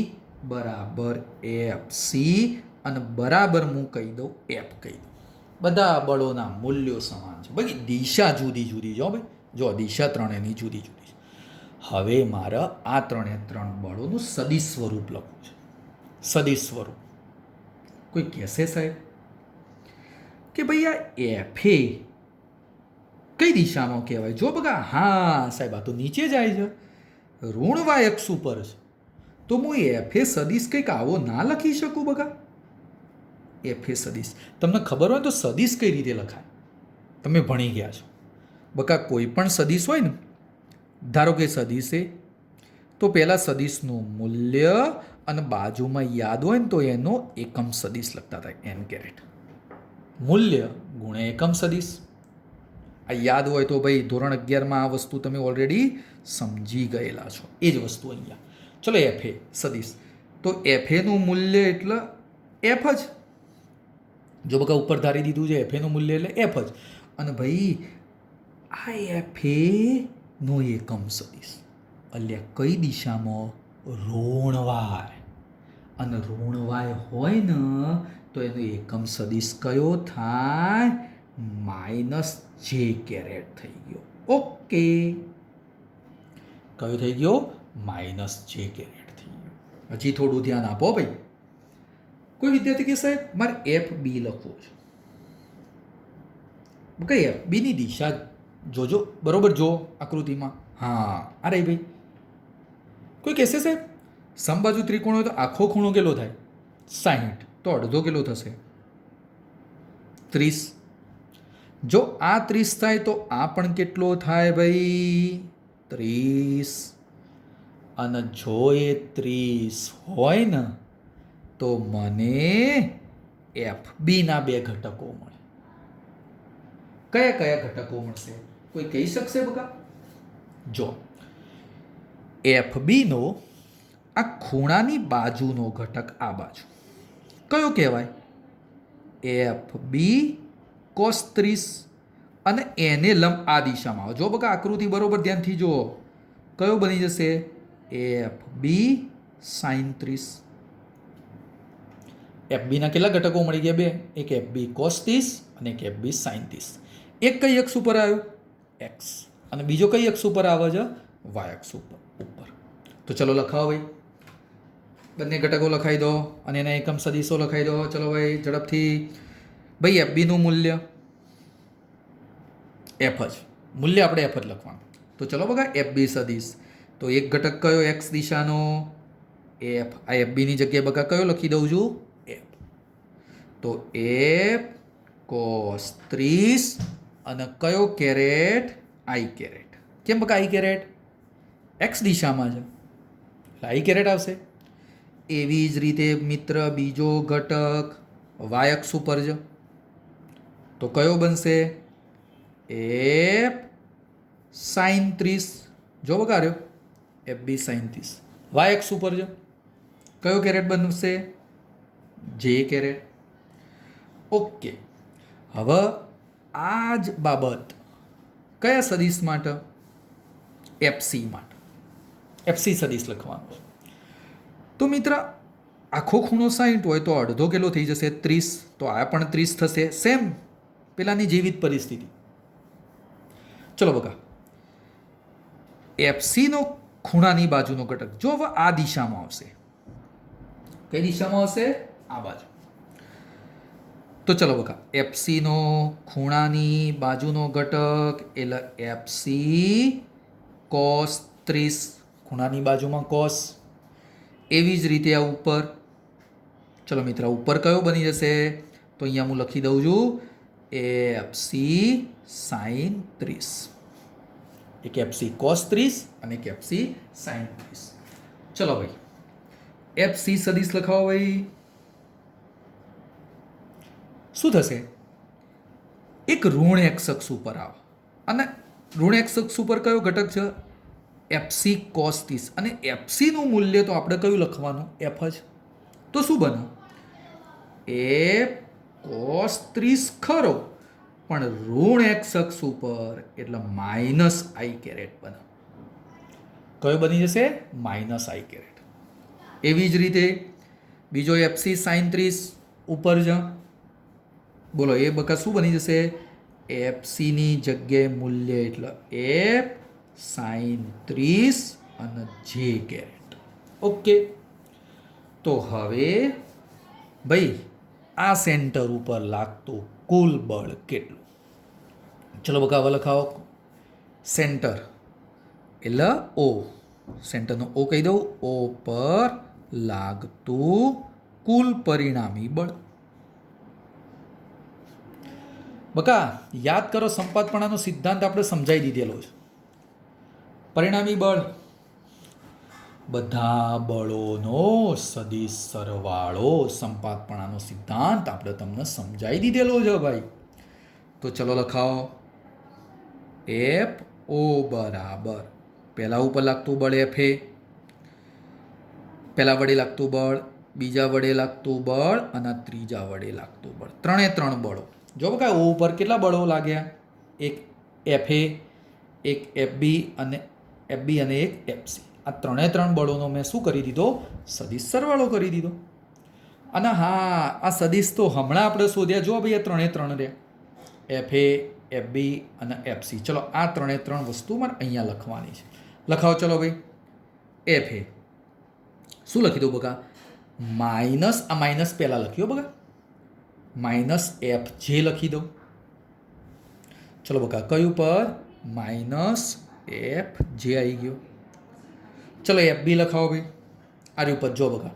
બરાબર એફ સી અને બરાબર હું કહી દઉં એફ કહી દઉં. બધા બળોના મૂલ્યો સમાન છે ભાઈ. દિશા જુદી જુદી જો ભાઈ. જો દિશા ત્રણેયની જુદી જુદી છે. હવે મારે આ ત્રણે ત્રણ બળોનું સદિશ સ્વરૂપ લખવું છે. સદિશ સ્વરૂપ. કોઈ કહેશે સાહેબ કે ભાઈ આ એફ એ કઈ દિશામાં કહેવાય? જો બગા, હા સાહેબ, આ તો નીચે જાય છે, ઋણ વાય અક્ષ ઉપર છે. તો હું એફ એ સદિશ કંઈક આવો ના લખી શકું બગા? એફ એ સદિશ તમને ખબર હોય તો સદિશ કઈ રીતે લખાય? તમે ભણી ગયા છો બકા. કોઈ પણ સદિશ હોય ને, ધારો કે સદિશ એ, તો પહેલાં સદિશનું મૂલ્ય અને બાજુમાં યાદ હોય ને તો એનો એકમ સદિશ લખતા થાય. એન કેરેટ મૂલ્ય ગુણ્યા એકમ સદિશ. આ યાદ હોય તો ભાઈ ધોરણ 11માં આ વસ્તુ તમે ઓલરેડી સમજી ગયેલા છો. એ જ વસ્તુ અહીંયા. ચલો એફ એ સદિશ. તો એફ એનું મૂલ્ય એટલે એફ જ. જો બકા ઉપર ધારી દીધું છે એફ એનું મૂલ્ય એટલે એફ જ. અને ભાઈ આ એફ એ નો એકમ સદિશ અલ્યા કઈ દિશામાં? ઋણવાય. અને ઋણવાય હોય ને તો એનો એકમ સદિશ કયો થાય? માઇનસ જે કેરેટ થઈ ગયો. ઓકે, કયો થઈ ગયો? માઇનસ જે કેરેટ થઈ ગયો. હજી થોડું ધ્યાન આપો ભાઈ. કોઈ વિદ્યાર્થી કે સાહેબ મારે એફ બી લખવું છે. કઈ એફ બીની દિશા જોજો બરોબર. જો આકૃતિમાં, હા આ રહી ભાઈ. કોઈ કહેશે સાહેબ સમબાજુ ત્રિકોણ હોય તો આખો ખૂણો કેટલો થાય? 60. તો અડધો કેટલો થશે? 30. જો આ 30 થાય તો આ પણ કેટલો થાય ભાઈ? 30. અને જો એ 30 હોય ને તો મને એફ બીના બે ઘટકો મળે. કયા કયા ઘટકો મળશે? કોઈ કહી શકશે બકા? જો એફ બીનો આ ખૂણાની બાજુનો ઘટક આ બાજુ કયો કહેવાય? F B cos 30. અને એને લંબ આ દિશામાં આવે. જો બકા આકૃતિ બરોબર ધ્યાનથી જુઓ. કયો બની જશે? F B sine 30. એફ બીના કેટલા ઘટકો મળી ગયા? બે. એક એફ બી કોસ 30 અને એક એફ બી સાઇન 30. એક કઈ અક્ષ ઉપર આવ્યો? એક્સ. અને બીજો કઈ અક્ષ ઉપર આવે છે? વાય અક્ષ ઉપર. તો ચલો લખાવો ભાઈ. બંને ઘટકો લખાઈ દો અને એના એકમ સદિશો લખાઈ દો. ચલો ભાઈ ઝડપથી. ભાઈ એફ બીનું મૂલ્ય એફ જ. મૂલ્ય આપણે એફ જ લખવાનું. તો ચલો બગા એફ બી સદિશ. તો એક ઘટક કયો? એક્સ દિશાનો એફ. આ એફ બીની જગ્યાએ બગા કયો લખી દઉં છું? એફ. તો એફ કોસ 30 અને કયો કેરેટ? આઈ કેરેટ. કેમ બકા આઈ કેરેટ? એક્સ દિશામાં છે એટલે આઈ કેરેટ આવશે. એવી જ રીતે મિત્ર બીજો ઘટક વાય અક્ષ ઉપર છે તો કયો બનશે? F sine 30. જો બકા રહ્યો એફ બી સાઇન 30. વાય અક્ષ ઉપર છે કયો કેરેટ બનશે? જે કેરેટ. ઓકે. હવે આ જ બાબત કયા સદિશ માટે? એફસી માટે. એફસી સદિશ લખવાનું છે. તો મિત્ર આખો ખૂણો 60 હોય તો અડધો કેટલો થઈ જશે? 30. તો આ પણ 30 થશે. સેમ પેલાની જેવી જ પરિસ્થિતિ. ચલો બકા એફસીનો ખૂણાની બાજુનો ઘટક જો હવે આ દિશામાં આવશે. કઈ દિશામાં આવશે? આ બાજુ. તો ચલો બકા એફસીનો ખૂણાની બાજુનો ઘટક એટલે એફસી કોસ 30. ખૂણાની બાજુમાં કોસ. એવી જ રીતે આ ઉપર. ચલો મિત્ર ઉપર કયો બની જશે? તો અહીંયા હું લખી દઉં છું FC sin 30, એક FC cos 30 અને એક FC sin 30. ચલો ભાઈ FC સદિશ લખાવો ભાઈ. શું થશે? એક ઋણ એક્સ અક્ષ ઉપર આવે અને ઋણ એક્સ અક્ષ ઉપર કયો ઘટક છે? FC cos 30 અને FC નું મૂલ્ય તો આપણે કયું લખવાનું? F જ. તો શું બને? F cos 30 ખરો, પણ ઋણ એક્સ અક્ષ ઉપર એટલે માઇનસ આઈ કેરેટ બને. કયો બની જશે? માઇનસ આઈ કેરેટ. એવી જ રીતે બીજો FC sin 30 ઉપર જ બોલો એ બકા શું બની જશે? FC ની જગ્યાએ મૂલ્ય એટલે F sin 30 અને J કેરેટ. ઓકે, તો હવે ભાઈ આ સેન્ટર ઉપર લાગતું કુલ બળ કેટલું? ચલો બકા હવે લખાવો. સેન્ટર એટલે O, સેન્ટરનો O કહી દઉં. O પર લાગતું કુલ પરિણામી બળ. બકા યાદ કરો, સંપાતપણાનો સિદ્ધાંત આપણે સમજાવી દીધેલો છે. પરિણામી બળ બધા બળોનો સદિશ સરવાળો, સંપાતપણાનો સિદ્ધાંત આપણે તમને સમજાવી દીધેલો છે ભાઈ. તો ચલો લખાવો. FO બરાબર પહેલા ઉપર લાગતું બળ FA, પહેલા વડે લાગતું બળ, બીજા વડે લાગતું બળ અને ત્રીજા વડે લાગતું બળ. ત્રણે ત્રણ બળો. જો બકા O ઉપર કેટલા બળો લાગ્યા? એક FA, એક FB અને એક FC. આ ત્રણે ત્રણ બળોનો મેં શું કરી દીધો? સદિશ સરવાળો કરી દીધો. અને હા, આ સદિશ તો હમણાં આપણે શોધ્યા. જો ભાઈ આ ત્રણે ત્રણ રહ્યા, FA, FB અને FC. ચલો આ ત્રણે ત્રણ વસ્તુ મારે અહીંયા લખવાની છે. લખાવો ચલો ભાઈ. FA શું લખી દઉં બકા? માઇનસ, આ માઇનસ પહેલાં લખ્યો બકા, માઇનસ FJ લખી દઉં. ચલો બકા કયું પર? માઇનસ FJ આવી ગયો. ચલો FB લખાવો ભાઈ. આ રહ્યું ઉપર જો બકા,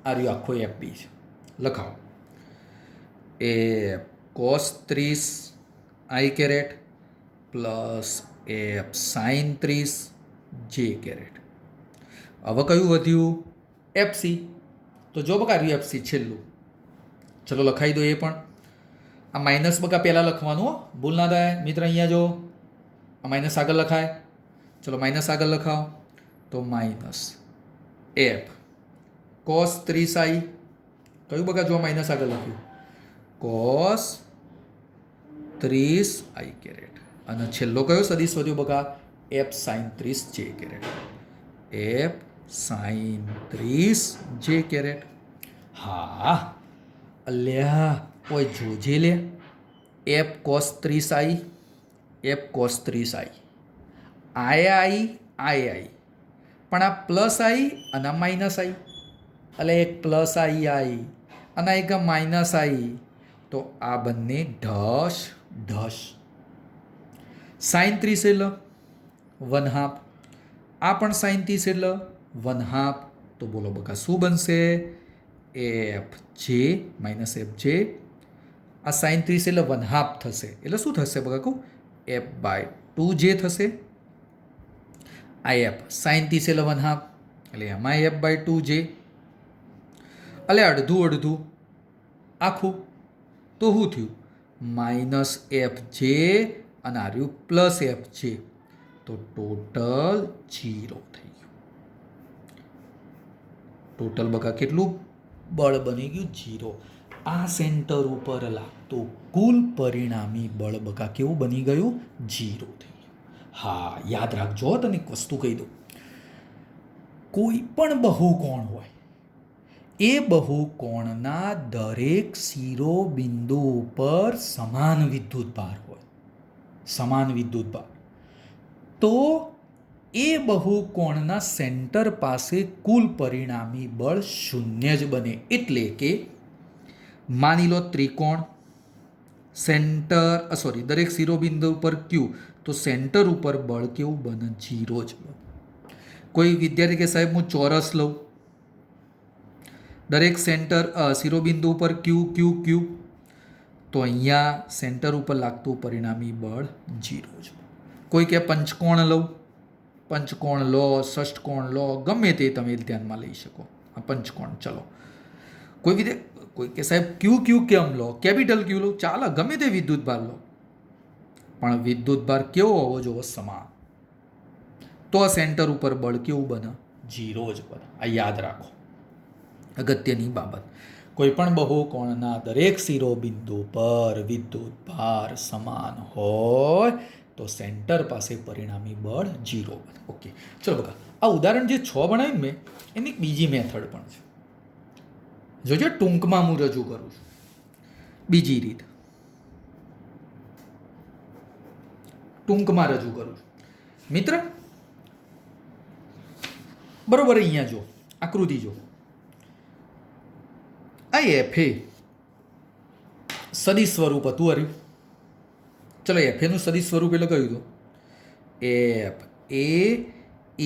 આ રહ્યું આખો FB છે. લખાવો. F cos 30 I caret plus F sin 30 J caret. હવે કયું વધ્યું? FC. તો જો બકા રહ્યું FC છેલ્લું. ચલો લખાઈ દો એ પણ. આ માઇનસ બકા પહેલાં લખવાનું હો, ભૂલ ના થાય મિત્ર. અહીંયા જો આ માઇનસ આગળ લખાય. ચલો માઇનસ આગળ લખાવો. તો માઇનસ F cos 30 I કયું બકા? જો માઇનસ આગળ લખ્યું cos 30 I કેરેટ. અને છેલ્લો કયો સદિશ વધ્યો બકા? F sin 30 J caret. F sin 30 J caret. હા અલ્યા ઓય જોજે લે. F cos 30 I, F cos 30 I પણ આ પ્લસ આઈ અને માઇનસ આઈ, એટલે એક પ્લસ આઈ અને એક માઇનસ આઈ. તો આ બંને ઢસ ઢસ. સાઇન 30 એટલે 1/2, આ પણ સાઇન 30 એટલે 1/2. તો બોલો બકા શું બનશે? FJ minus FJ. આ સાઇન 30 એટલે 1/2 થશે. એટલે શું થશે બકા કહું? F/2J થશે. આ F સાઇન 30 એટલે 1/2 એટલે એમાં F/2J. એટલે અડધું અડધું આખું. તો શું થયું? માઇનસ FJ અને આ રહ્યું પ્લસ FJ. તો ટોટલ 0 થઈ ગયું. ટોટલ બકા કેટલું બળ બની ગયું? 0. આ સેન્ટર ઉપર લાગતું કુલ પરિણામી બળ બકા કેવું બની ગયું? 0 થઈ ગયું. હા યાદ રાખજો, તને એક વસ્તુ કહી દઉં. કોઈ પણ બહુકોણ હોય, એ બહુકોણના દરેક શિરોબિંદુ ઉપર સમાન વિદ્યુતભાર હોય, સમાન વિદ્યુતભાર. તો એ બહુકોણના સેન્ટર પાસે કુલ પરિણામી બળ 0 જ બને. એટલે કે માની લો ત્રિકોણ, સેન્ટર દરેક શિરોબિંદુ ઉપર Q, તો સેન્ટર ઉપર બળ કેવું બને? 0 જ બને. કોઈ વિદ્યાર્થી કે સાહેબ હું ચોરસ લઉં, દરેક સેન્ટર શિરોબિંદુ ઉપર Q Q Q, તો અહીંયા સેન્ટર ઉપર લાગતું પરિણામી બળ 0 જ. કોઈ કે પંચકોણ લઉં, પંચકોણ લો, ષષ્ઠકોણ લો, ગમે તે તમે ધ્યાનમાં લઈ શકો. આ પંચકોણ ચલો. કોઈ કે સાહેબ ક્યુ કેમ લો, કેપિટલ ક્યુ લો, ચાલે, ગમે તે વિદ્યુત ભાર લો, પણ વિદ્યુત ભાર કેવો હોવો જોઈએ? સમાન. તો આ સેન્ટર ઉપર બળ કેવું બને? 0 જ બને. આ યાદ રાખો, અગત્યની બાબત. કોઈ પણ બહુકોણના દરેક શિરોબિંદુ પર વિદ્યુત ભાર સમાન હોય તો સેન્ટર પાસે પરિણામી બળ 0 બને. ઓકે, ચલો બકા, આ ઉદાહરણ જે 6 બનાવ્યું મેં, એની બીજી મેથડ પણ છે. જોજો, ટૂંકમાં હું રજૂ કરું છું. બીજી રીત ટૂંકમાં રજૂ કરું છું. મિત્ર, બરોબર, અહીંયા જો આકૃતિ જો, આ એફએ સદિશ સ્વરૂપ હતું. હર્યું, ચલો એફએનું સદિશ સ્વરૂપ એટલે કયું હતું? F A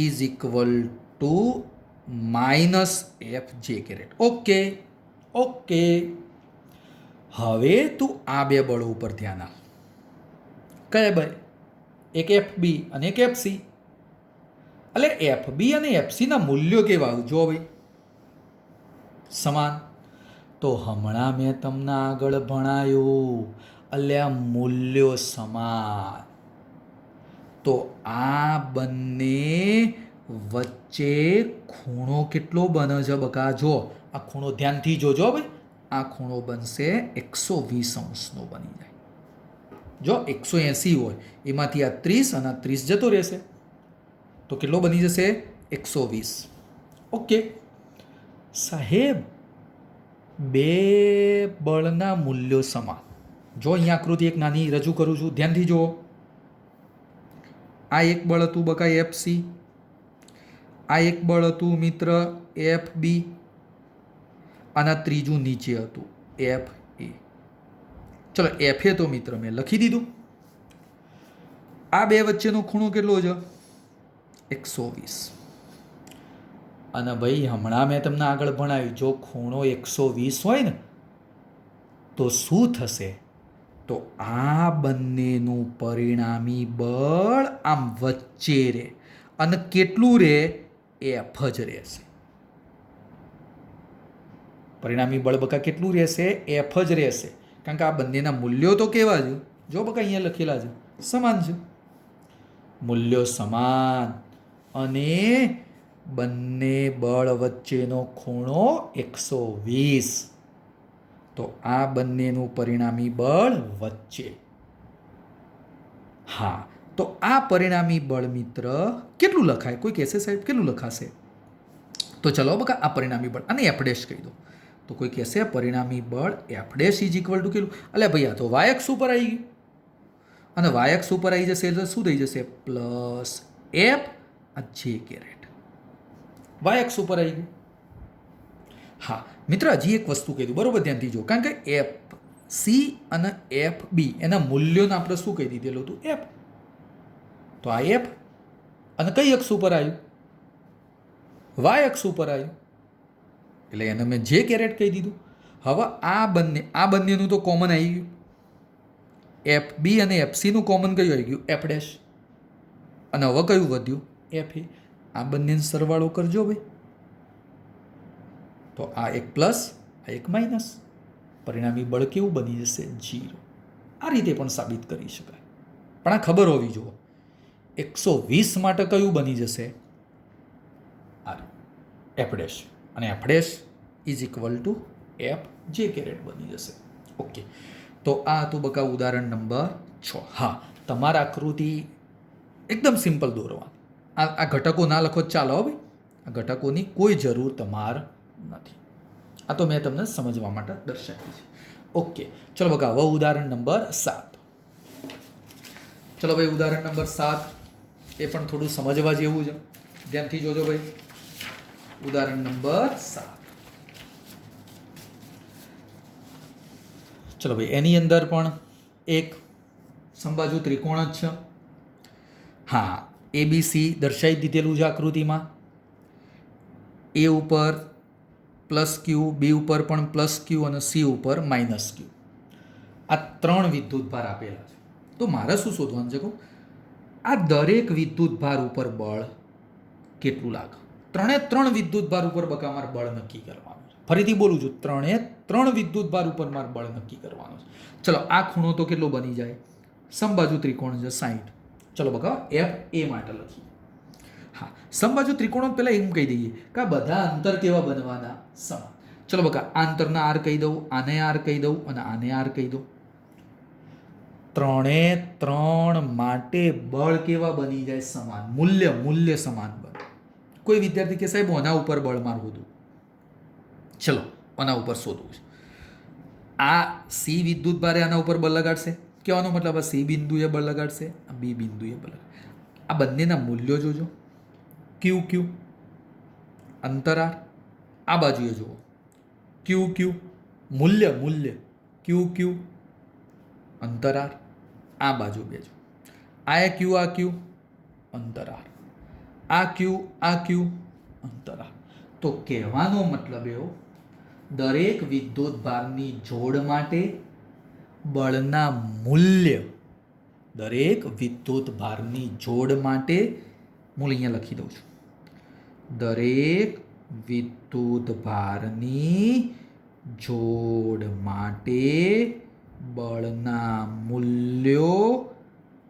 is equal to minus F જે કેરેટ. ઓકે ઓકે, હવે તું આ બે બળો ઉપર ધ્યાન આપ. કયા બે? એક એફ બી અને એક એફ સી. એટલે એફ બી અને એફ સીના મૂલ્યો કેવા? જો ભાઈ, સમાન. તો હમણાં મેં તમને આગળ ભણાયું, અલ્યા મૂલ્યો સમાન. તો આ બંને વચ્ચે ખૂણો કેટલો બને છે બકા? જો આ ખૂણો ધ્યાનથી જોજો ભાઈ, આ ખૂણો બનશે 120 અંશનો બની જાય. જો 180 હોય, એમાંથી આ 30 અને 30 જતો રહેશે, તો કેટલો બની જશે? 120. ઓકે સાહેબ, બે બળના મૂલ્યો સમાન. જો અહીંયા આકૃતિ એક નાની રજૂ કરું છું, ધ્યાનથી જુઓ. આ એક બળ હતું બકા એફ સી, આ એક બળ હતું મિત્ર એફ બી, અને ત્રીજું નીચે હતું એફ એ. ચલો એફ એ તો મિત્ર મેં લખી દીધું. આ બે વચ્ચેનો ખૂણો કેટલો છે? 120. અને ભાઈ હમણાં મેં તમને આગળ ભણાવ્યું, જો ખૂણો 120 હોય ને તો શું થશે? તો આ બંનેનું પરિણામી બળ આમ વચ્ચે રહે, અને કેટલું રહે? એફ જ રહેશે. પરિણામી બળ બકા કેટલું રહેશે? એફ જ રહેશે. કારણ કે આ બંનેના મૂલ્યો તો કેવા છે? જો બકા અહીંયા લખેલા છે, સમાન છે. મૂલ્યો સમાન અને બંને બળ વચ્ચેનો ખૂણો 120. તો આ બંનેનું પરિણામી બળ વચ્ચે. હા, તો આ પરિણામી બળ મિત્ર કેટલું લખાય? કોઈ કહેશે સાહેબ કેટલું લખાશે? તો ચલો બકા, આ પરિણામી બળ અને એફ ડેશ કહી દો. તો કોઈ કહેશે પરિણામી બળ F dash is equal to કેટલું? અલ્યા ભાઈ, આ તો વાય અક્ષ ઉપર આવી ગયું, અને વાય અક્ષ ઉપર આવી જશે એટલે શું થઈ જશે? પ્લસ એફ જે કેરેટ. વાય અક્ષ ઉપર આવી ગયું. હા મિત્ર, હજી એક વસ્તુ કહી દઉં, બરોબર ધ્યાનથી જો. કારણ કે એફ સી અને એફ બી એના મૂલ્યોને આપણે શું કહી દીધેલું હતું? એફ. તો આ એફ અને કઈ અક્ષ ઉપર આવ્યું? વાય અક્ષ ઉપર આવ્યું, એટલે એને મેં જે કેરેટ કહી દીધું. હવે આ બંનેનું તો કોમન આવી ગયું. એફ બી અને એફ સીનું કોમન કયું આવી ગયું? F dash. અને હવે કયું વધ્યું? F A. આ બંનેનો સરવાળો કરજો ભાઈ, તો આ એક પ્લસ, આ એક માઇનસ. પરિણામી બળ કેવું બની જશે? 0. આ રીતે પણ સાબિત કરી શકાય, પણ આ ખબર હોવી જોઈએ. 120 માટે કયું બની જશે? આ એફ ડેશ, અને F dash is equal to f જે કેરેટ બની જશે. ઓકે, તો આ હતું બકા ઉદાહરણ નંબર 6. હા, તમારા આકૃતિ એકદમ સિમ્પલ દોરવા. આ ઘટકો ના લખો ચાલો ભાઈ, આ ઘટકોની કોઈ જરૂર તમારે નથી. આ તો મેં તમને સમજવા માટે દર્શાવી છે. ઓકે, ચલો બકા, હવે ઉદાહરણ નંબર 7. ચલો ભાઈ, ઉદાહરણ નંબર 7 એ પણ થોડું સમજવા જેવું છે, ધ્યાનથી જોજો ભાઈ. ઉદાહરણ નંબર 7. ચલો ભાઈ, એની અંદર પણ એક સમબાજુ ત્રિકોણ જ છે. હા, એબીસી દર્શાવી દીધેલું છે આકૃતિમાં. એ ઉપર પ્લસ ક્યુ, બી ઉપર પણ પ્લસ ક્યુ અને સી ઉપર માઇનસ ક્યુ. આ 3 વિદ્યુતભાર આપેલા છે. તો મારે શું શોધવાનું છે કહું? આ દરેક વિદ્યુતભાર ઉપર બળ કેટલું લાગે? 3 વિદ્યુતભાર ઉપર બકા મારે બળ નક્કી કરવાનું છે. ફરીથી બોલું છું, 3 વિદ્યુતભાર ઉપર મારે બળ નક્કી કરવાનું છે. ચલો, આ ખૂણો તો કેટલો બની જાય? સમબાજુ ત્રિકોણ છે 60. ચલો બકા એફ એ માટે લખીએ. હા, સમબાજુ ત્રિકોણો પહેલા એમ કહી દઈએ કે આ બધા અંતર કેવા બનવાના? સમાન. ચલો બકા, આ અંતરના આર કહી દઉં, આને આર કહી દઉં અને આને આર કહી દઉં. 3 માટે બળ કેવા બની જાય? સમાન. મૂલ્ય સમાન બને. કોઈ વિદ્યાર્થી કે સાહેબ આના ઉપર બળ મારવું હતું. ચલો, આના ઉપર શોધવું છે. આ સી વિદ્યુત ભારે આના ઉપર બળ લગાડશે. કહેવાનો મતલબ આ સી બિંદુએ બળ લગાડશે, આ બી બિંદુએ બળ લગાડશે. આ બંનેના મૂલ્યો જોજો. ક્યુ ક્યુ અંતરાર, આ બાજુએ જુઓ ક્યુ ક્યુ મૂલ્ય ક્યુ ક્યુ અંતરાર, આ બાજુ બેજો. આ ક્યુ અંતરાર, આ ક્યુ અંતરાર. તો કહેવાનો મતલબ એવો, દરેક વિદ્યુત ભારની જોડ માટે બળના મૂલ્ય, દરેક વિદ્યુત ભારની જોડ માટે હું અહીંયા લખી દઉં છું. દરેક વિદ્યુત ભારની જોડ માટે બળના મૂલ્યો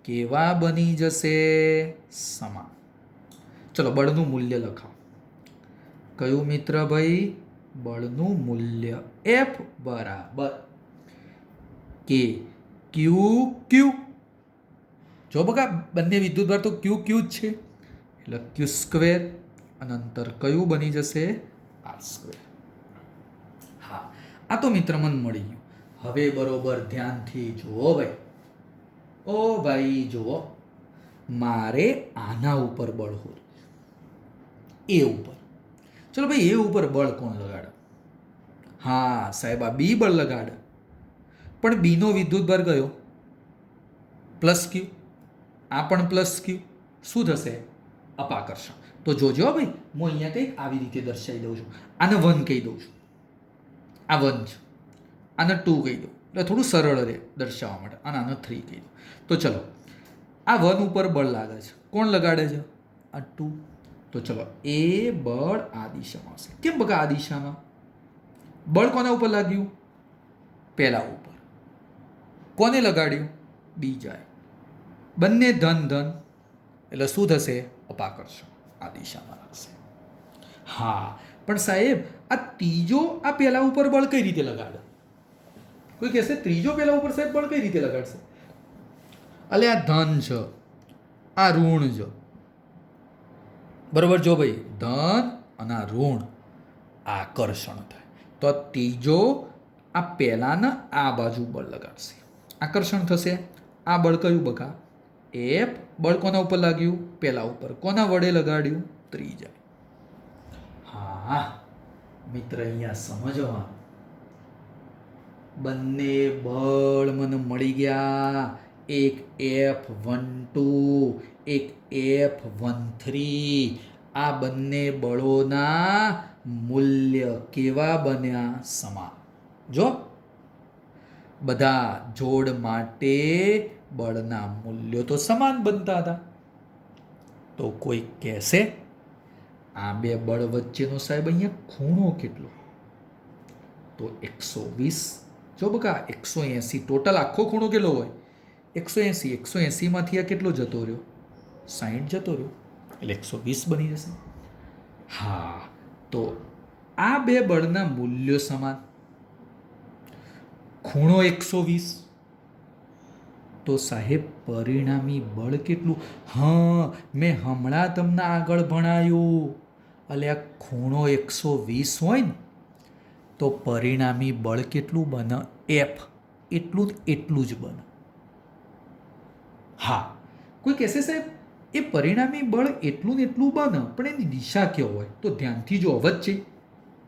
કેવા બની જશે? સમાન. ચલો, બળનું મૂલ્ય લખાવો. કયું મિત્ર ભાઈ? બળનું મૂલ્ય એફ બરાબર કે ક્યુ ક્યુ. જો બકા, બંને વિદ્યુતભાર તો ક્યુ ક્યુ જ છે, એટલે ક્યુ સ્ક્વેર અને અંતર કયું બની જશે? R square. હા, આ તો મિત્ર મને મળી ગયું. હવે બરોબર ધ્યાનથી જુઓ ભાઈ. ઓ ભાઈ જુઓ, મારે આના ઉપર બળ હોય, એ ઉપર. ચલો ભાઈ, એ ઉપર બળ કોણ લગાડે? હા સાહેબ, આ બી બળ લગાડે. પણ બીનો વિદ્યુતભાર કયો? પ્લસ ક્યુ. આ પણ પ્લસ ક્યુ. શું થશે? અપાકર્ષણ. તો જોજો ભાઈ, હું અહીંયા કંઈક આવી રીતે દર્શાવી દઉં છું. આને 1 કહી દઉં છું, આ 1 છે. આને 2 કહી દઉં, એટલે થોડું સરળ રહે દર્શાવવા માટે. અને આને 3 કહી દઉં. તો ચલો, આ 1 ઉપર બળ લાગે છે. કોણ લગાડે છે? આ 2. તો ચલો, એ બળ આ દિશામાં હશે. કેમ બકા આ દિશામાં? બળ કોના ઉપર લાગ્યું? પહેલા ઉપર. કોને લગાડ્યું? બીજાએ. બંને ધન ધન, એટલે શું થશે? અપાકર્ષણ આ દિશામાં લાગશે. હા, પણ સાહેબ આ ત્રીજો આ પહેલા ઉપર બળ કઈ રીતે લગાડે? કોઈ કહેશે ત્રીજો પહેલા ઉપર સાહેબ બળ કઈ રીતે લગાડશે? અલે આ ધન છે, આ ઋણ છે. બરોબર, જો ભાઈ, ધન અને આ ઋણ આકર્ષણ થાય. તો ત્રીજો આ પહેલાના આ બાજુ બળ લગાડશે, આકર્ષણ થશે. આ બળ કયું બકા? એફ. બળ કોના ઉપર લાગ્યું? પહેલા ઉપર. કોના વડે લગાડ્યું? ત્રીજા. હા મિત્ર, અહીંયા સમજવાનું. બંને બળ મને મળી ગયા. એક F12, એક F13. આ બંને બળોના મૂલ્ય કેવા બન્યા? સમાન. જો, બધા જોડ માટે બળના મૂલ્યો તો સમાન બનતા હતા. તો કોઈ કહેશે આ બે બળ વચ્ચેનો સાહેબ અહીંયા ખૂણો કેટલો? તો 120. જો બકા, 180. ટોટલ આખો ખૂણો કેટલો હોય? 180. 180 માંથી આ કેટલો જતો રહ્યો? 60 જતો રહ્યો, એટલે 120 બની જશે. હા, તો આ બે બળના મૂલ્યો સમાન, ખૂણો 120. તો સાહેબ પરિણામી બળ કેટલું? હા, મેં હમણાં તમને આગળ ભણાયું. એટલે આ ખૂણો 120 હોય ને, તો પરિણામી બળ કેટલું બને? એફ. એટલું જ બને. હા, કોઈ કહેશે સાહેબ એ પરિણામી બળ એટલું ને એટલું બને, પણ એની દિશા કેવો હોય? તો ધ્યાનથી જો, વચ્ચે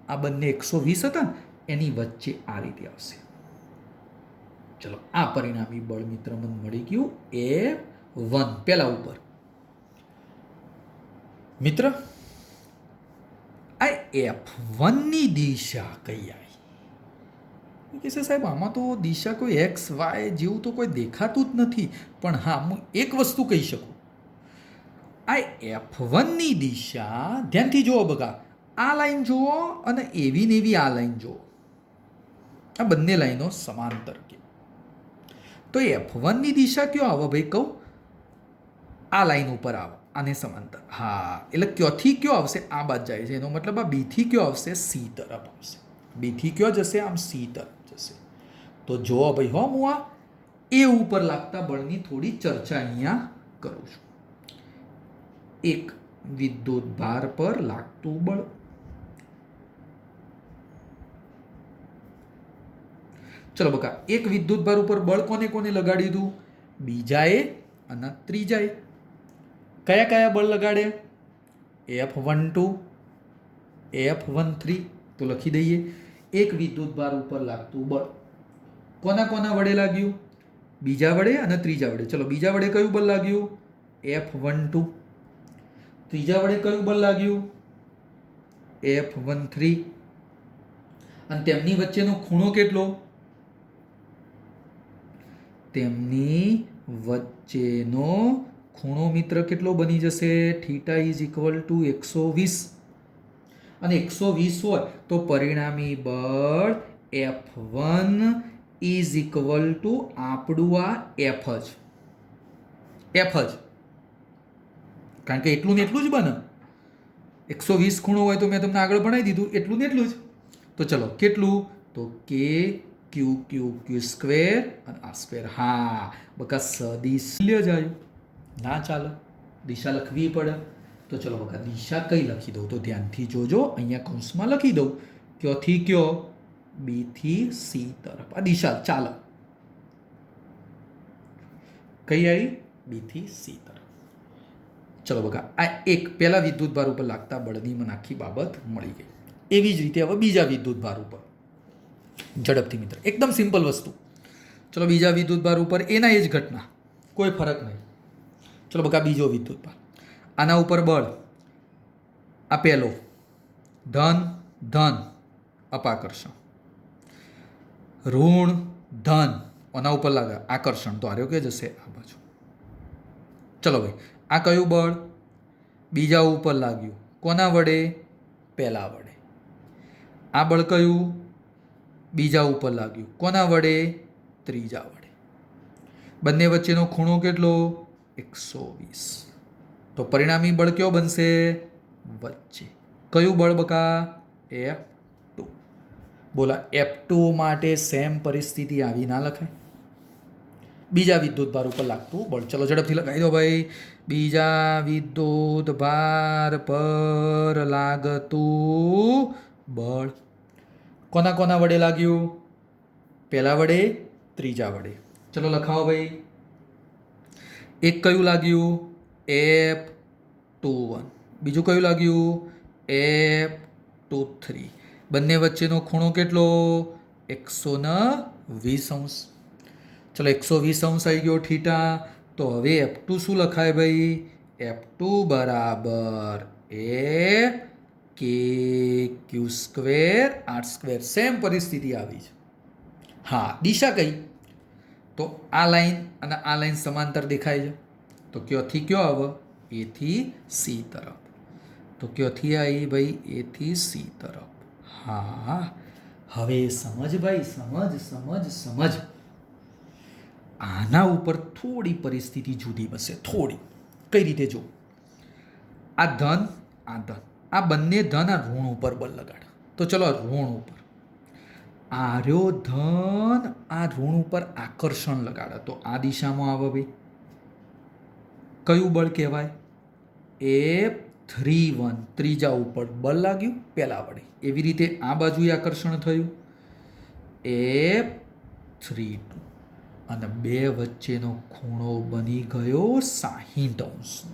આ બંને 120 હતા ને, એની વચ્ચે આ રીતે આવશે. ચલો, આ પરિણામી બળ મિત્ર મને મળી ગયું F1 પહેલા ઉપર. મિત્ર, આ F1 ની દિશા કઈ આવી? કે છે સાહેબ આમાં તો દિશા કોઈ એક્સ વાય જેવું તો કોઈ દેખાતું જ નથી, પણ હા હું એક વસ્તુ કહી શકું, આ F1ની દિશા ધ્યાનથી જુઓ બકા, આ લાઈન જુઓ અને એવી ને એવી આ લાઈન જુઓ, આ બંને લાઈનો સમાંતર કે તો F1ની દિશા કયો આવે ભાઈ કહું, આ લાઈન ઉપર આવે, આને સમાંતર, હા એટલે ક્યોથી કયો આવશે, આ બાદ જાય છે, એનો મતલબ આ બીથી કયો આવશે, સી તરફ આવશે, બીથી કયો જશે, આમ સી તરફ જશે. તો જો ભાઈ હો હું આ એ ઉપર લાગતા બળની થોડી ચર્ચા અહીંયા કરું છું. એક વિદ્યુત ભાર પર લાગતું બળ, ચલો બકા, એક વિદ્યુત ભાર ઉપર બળ કોને કોને લગાડી દીધું, બીજાએ અને ત્રીજાએ. કયા કયા બળ લગાડે, F12 F13, તો લખી દઈએ એક વિદ્યુત ભાર ઉપર લાગતું બળ કોના કોના વડે લાગ્યું, બીજા વડે અને ત્રીજા વડે. ચલો બીજા વડે કયું બળ લાગ્યું, F12, ત્રીજા વડે કયું બળ લાગ્યું, F13, અને તેમની વચ્ચેનો ખૂણો કેટલો, તેમની વચ્ચેનો ખૂણો મિત્ર કેટલો બની જશે, થીટા ઇઝ ઇક્વલ ટુ 120, અને 120 હોય તો પરિણામી બળ F1 ઇઝ ઇક્વલ ટુ આપણું આ F જ, કારણ કે એટલું ને એટલું જ બને, 120 ખૂણો હોય તો મેં તમને આગળ ભણાવી દીધું, એટલું ને એટલું જ. તો ચલો કેટલું, તો કે ક્યુ ક્યુ ક્યુ સ્ક્વેર અને આર સ્ક્વેર. હા બકા સદિશ લ્યો જાય, ના ચાલે, દિશા લખવી પડે. તો ચલો બકા દિશા કઈ લખી દઉં, તો ધ્યાનથી જોજો, અહીંયા કૌંસમાં લખી દઉં, ક્યોથી કયો, બી થી સી તરફ, આ દિશા ચાલે, કઈ આવી, બી થી સી તરફ. ચલો બકા આ એક પહેલા વિદ્યુત ભાર ઉપર લાગતા બળની મને આખી બાબત મળી ગઈ. એવી જ રીતે હવે બીજા વિદ્યુત ભાર ઉપર ઝડપથી મિત્ર, એકદમ સિમ્પલ વસ્તુ. ચલો બીજા વિદ્યુત ભાર ઉપર એના એ જ ઘટના, કોઈ ફરક નહીં. ચલો બકા બીજો વિદ્યુત ભાર, આના ઉપર બળ, આ પહેલો ધન ધન અપાકર્ષણ, ઋણ ધન આના ઉપર લાગે આકર્ષણ, તો આર્યો કે જશે આ બાજુ. ચલો ભાઈ આ કયું બળ, બીજા ઉપર લાગ્યું, કોના વડે, પહેલા વડે. આ બળ કયું, બીજા ઉપર લાગ્યું, કોના વડે, ત્રીજા વડે. બંને વચ્ચેનો ખૂણો કેટલો, 120. તો પરિણામી બળ કયો બનશે, વચ્ચે. કયું બળ બકા, F2. બોલા F2 માટે સેમ પરિસ્થિતિ આવી ના લખાય, બીજા વિદ્યુત ભાર ઉપર લાગતું બળ. ચલો ઝડપથી લગાવી દો ભાઈ, બીજા વિદ્યુત ભાર પર લાગતું બળ કોના કોના વડે લાગ્યું, પહેલા વડે, ત્રીજા વડે. ચલો લખાવો ભાઈ, એક કયું લાગ્યું, F21, બીજું કયું લાગ્યું, F23. બંને વચ્ચેનો ખૂણો કેટલો, 120°. ચલો 120° આવી ગયો થીટા. તો હવે F2 શું લખાય ભાઈ, F2 બરાબર F કે Q square R square. Same પરિસ્થિતિ આવી છે. હા દિશા કઈ, તો આ લાઈન અને આ લાઈન સમાંતર દેખાય છે, તો ક્યોથી કયો આવે, એ થી સી તરફ. તો ક્યોથી આવી ભાઈ, એ થી સી તરફ. હા હવે સમજ ભાઈ, સમજ સમજ સમજ. આના ઉપર થોડી પરિસ્થિતિ જુદી બનશે, થોડી. કઈ રીતે જો, આ ધન આ ધન, આ બંને ધન આ ઋણ ઉપર બળ લગાડે. તો ચલો ઋણ ઉપર, આર્યો ધન આ ઋણ ઉપર આકર્ષણ લગાડે, તો આ દિશામાં આવે ભાઈ, કયું બળ કહેવાય, F31, ત્રીજા ઉપર બળ લાગ્યું પહેલા વડે. એવી રીતે આ બાજુ આકર્ષણ થયું F32, અને બે વચ્ચેનો ખૂણો બની ગયો 60°.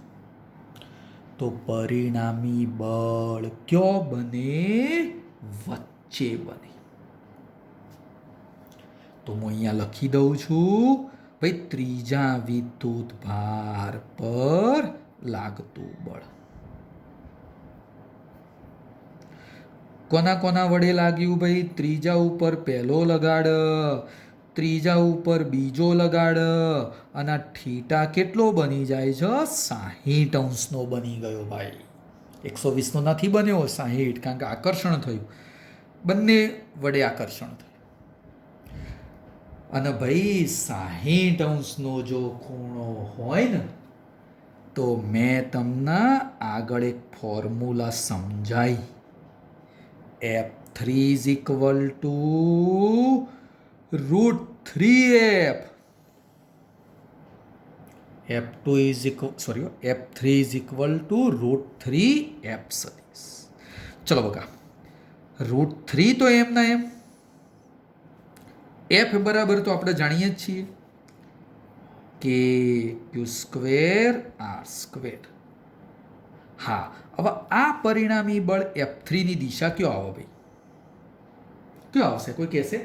તો પરિણામી બળ કયો બને, વચ્ચે બને. તો હું અહીંયા લખી દઉં છું ભાઈ, ત્રીજા વિદ્યુત ભાર પર લાગતું બળ કોના કોના વડે લાગ્યું ભાઈ? ત્રીજા ઉપર પહેલો લગાડ, ત્રીજા ઉપર બીજો લગાડ, અને આ થીટા કેટલો બની જાય છે? 60° બની ગયો ભાઈ. 120 નથી બન્યો, 60, કારણ કે આકર્ષણ થયું, બંને વડે આકર્ષણ થયું. અને ભાઈ 60° જો ખૂણો હોય ને, તો મેં તમને આગળ એક ફોર્મ્યુલા સમજાઈ. F3 is equal to √3f. F3 is equal to √3f સદીશ. ચલો બકા, √3 તો એમ ના એમ, f બરાબર તો આપણે જાણીએ જ છીએ કે Q² R². હા, હવે આ પરિણામી બળ F3 ની દિશા કયો આવે ભાઈ? કયો આવશે? કોઈ કહેશે?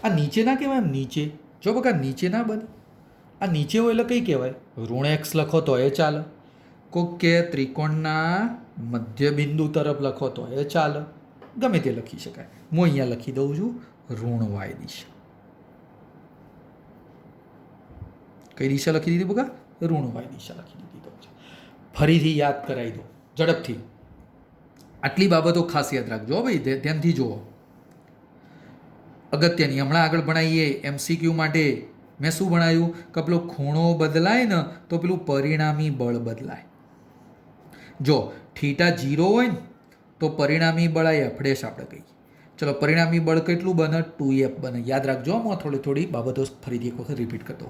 આ નીચે ના કહેવાય એમ? નીચે જો બકા, નીચે ના બને. આ નીચે હોય એટલે કઈ કહેવાય? ઋણ x લખો તો એ ચાલે, કોક કે ત્રિકોણના મધ્ય બિંદુ તરફ લખો તો એ ચાલે, ગમે તે લખી શકાય. હું અહીંયા લખી દઉં છું ઋણ y દિશા. કઈ દિશા લખી દીધી બકા? ઋણ y દિશા લખી દીધી. ફરીથી યાદ કરાવી દો ઝડપથી. આટલી બાબતો ખાસ યાદ રાખજો ભાઈ, ધ્યાનથી જુઓ. અગત્યની હમણાં આગળ ભણાવીએ MCQ માટે મેં શું ભણાવ્યું કે પેલો ખૂણો બદલાય ને તો પેલું પરિણામી બળ બદલાય. જો થીટા 0 હોય ને તો પરિણામી બળ આ F' આપણે કહીએ. ચલો, પરિણામી બળ કેટલું બને? 2f બને. યાદ રાખજો. હું થોડી બાબતો ફરીથી એક વખત રિપીટ કરતો.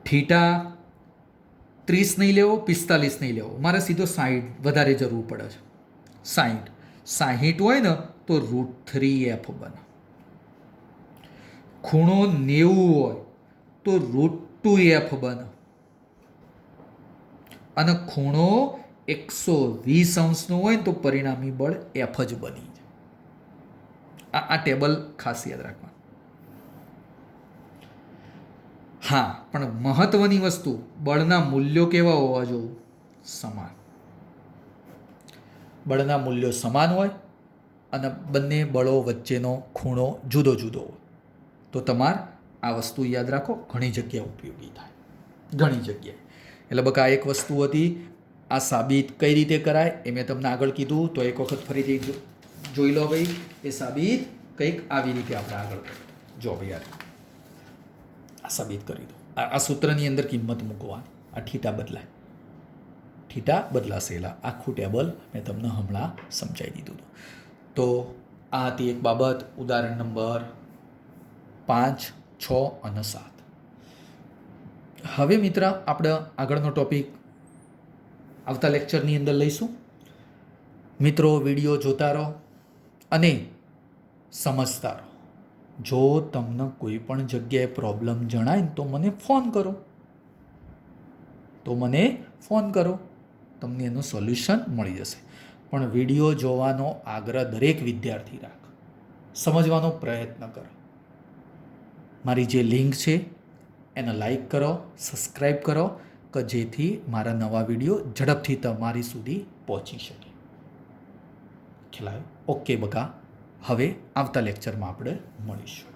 થીટા 30 નહીં લેવો, 45 નહીં લેવો, મારે સીધો 60 વધારે જરૂર પડે છે. 60 હોય ને તો √3f બને. ખૂણો 90 હોય તો √2f બને. અને ખૂણો 120° હોય ને તો પરિણામી બળ f જ બની જાય. આ ટેબલ ખાસ યાદ રાખવા. હા, પણ મહત્વની વસ્તુ, બળના મૂલ્યો કેવા હોવા જોઈએ? સમાન. બળના મૂલ્યો સમાન હોય અને બંને બળો વચ્ચેનો ખૂણો જુદો જુદો હોય તો તમારે આ વસ્તુ યાદ રાખો, ઘણી જગ્યાએ ઉપયોગી થાય, ઘણી જગ્યાએ. એટલે બકા એક વસ્તુ હતી, આ સાબિત કઈ રીતે કરાય એ મેં તમને આગળ કીધું, તો એક વખત ફરીથી જોઈ લો ભાઈ. એ સાબિત કંઈક આવી રીતે આપણે આગળ જો ભાઈ યાર આ સાબિત કરી દો. આ સૂત્રની અંદર કિંમત મૂકવાની, આ થીટા બદલાય, થીટા બદલાશે. એટલે આખું ટેબલ મેં તમને હમણાં સમજાવી દીધું હતું. તો આ હતી એક બાબત, ઉદાહરણ નંબર 5, 6 અને 7. હવે મિત્ર આપણે આગળનો ટોપિક આવતા લેક્ચરની અંદર લઈશું. મિત્રો વિડીયો જોતા રહો અને સમજતા રહો. જો તમને કોઈ પણ જગ્યાએ પ્રોબ્લેમ જણાય ને તો મને ફોન કરો, તમને એનું સોલ્યુશન મળી જશે. પણ વિડીયો જોવાનો આગ્રહ દરેક વિદ્યાર્થી રાખ, સમજવાનો પ્રયત્ન કરો. મારી જે લિંક છે એને લાઈક કરો, સબસ્ક્રાઈબ કરો, કે જેથી મારા નવા વિડીયો ઝડપથી તમારી સુધી પહોંચી શકે. ખ્યાલ આવ્યો? ઓકે બકા, હવે આવતા લેક્ચરમાં આપણે મળીશું.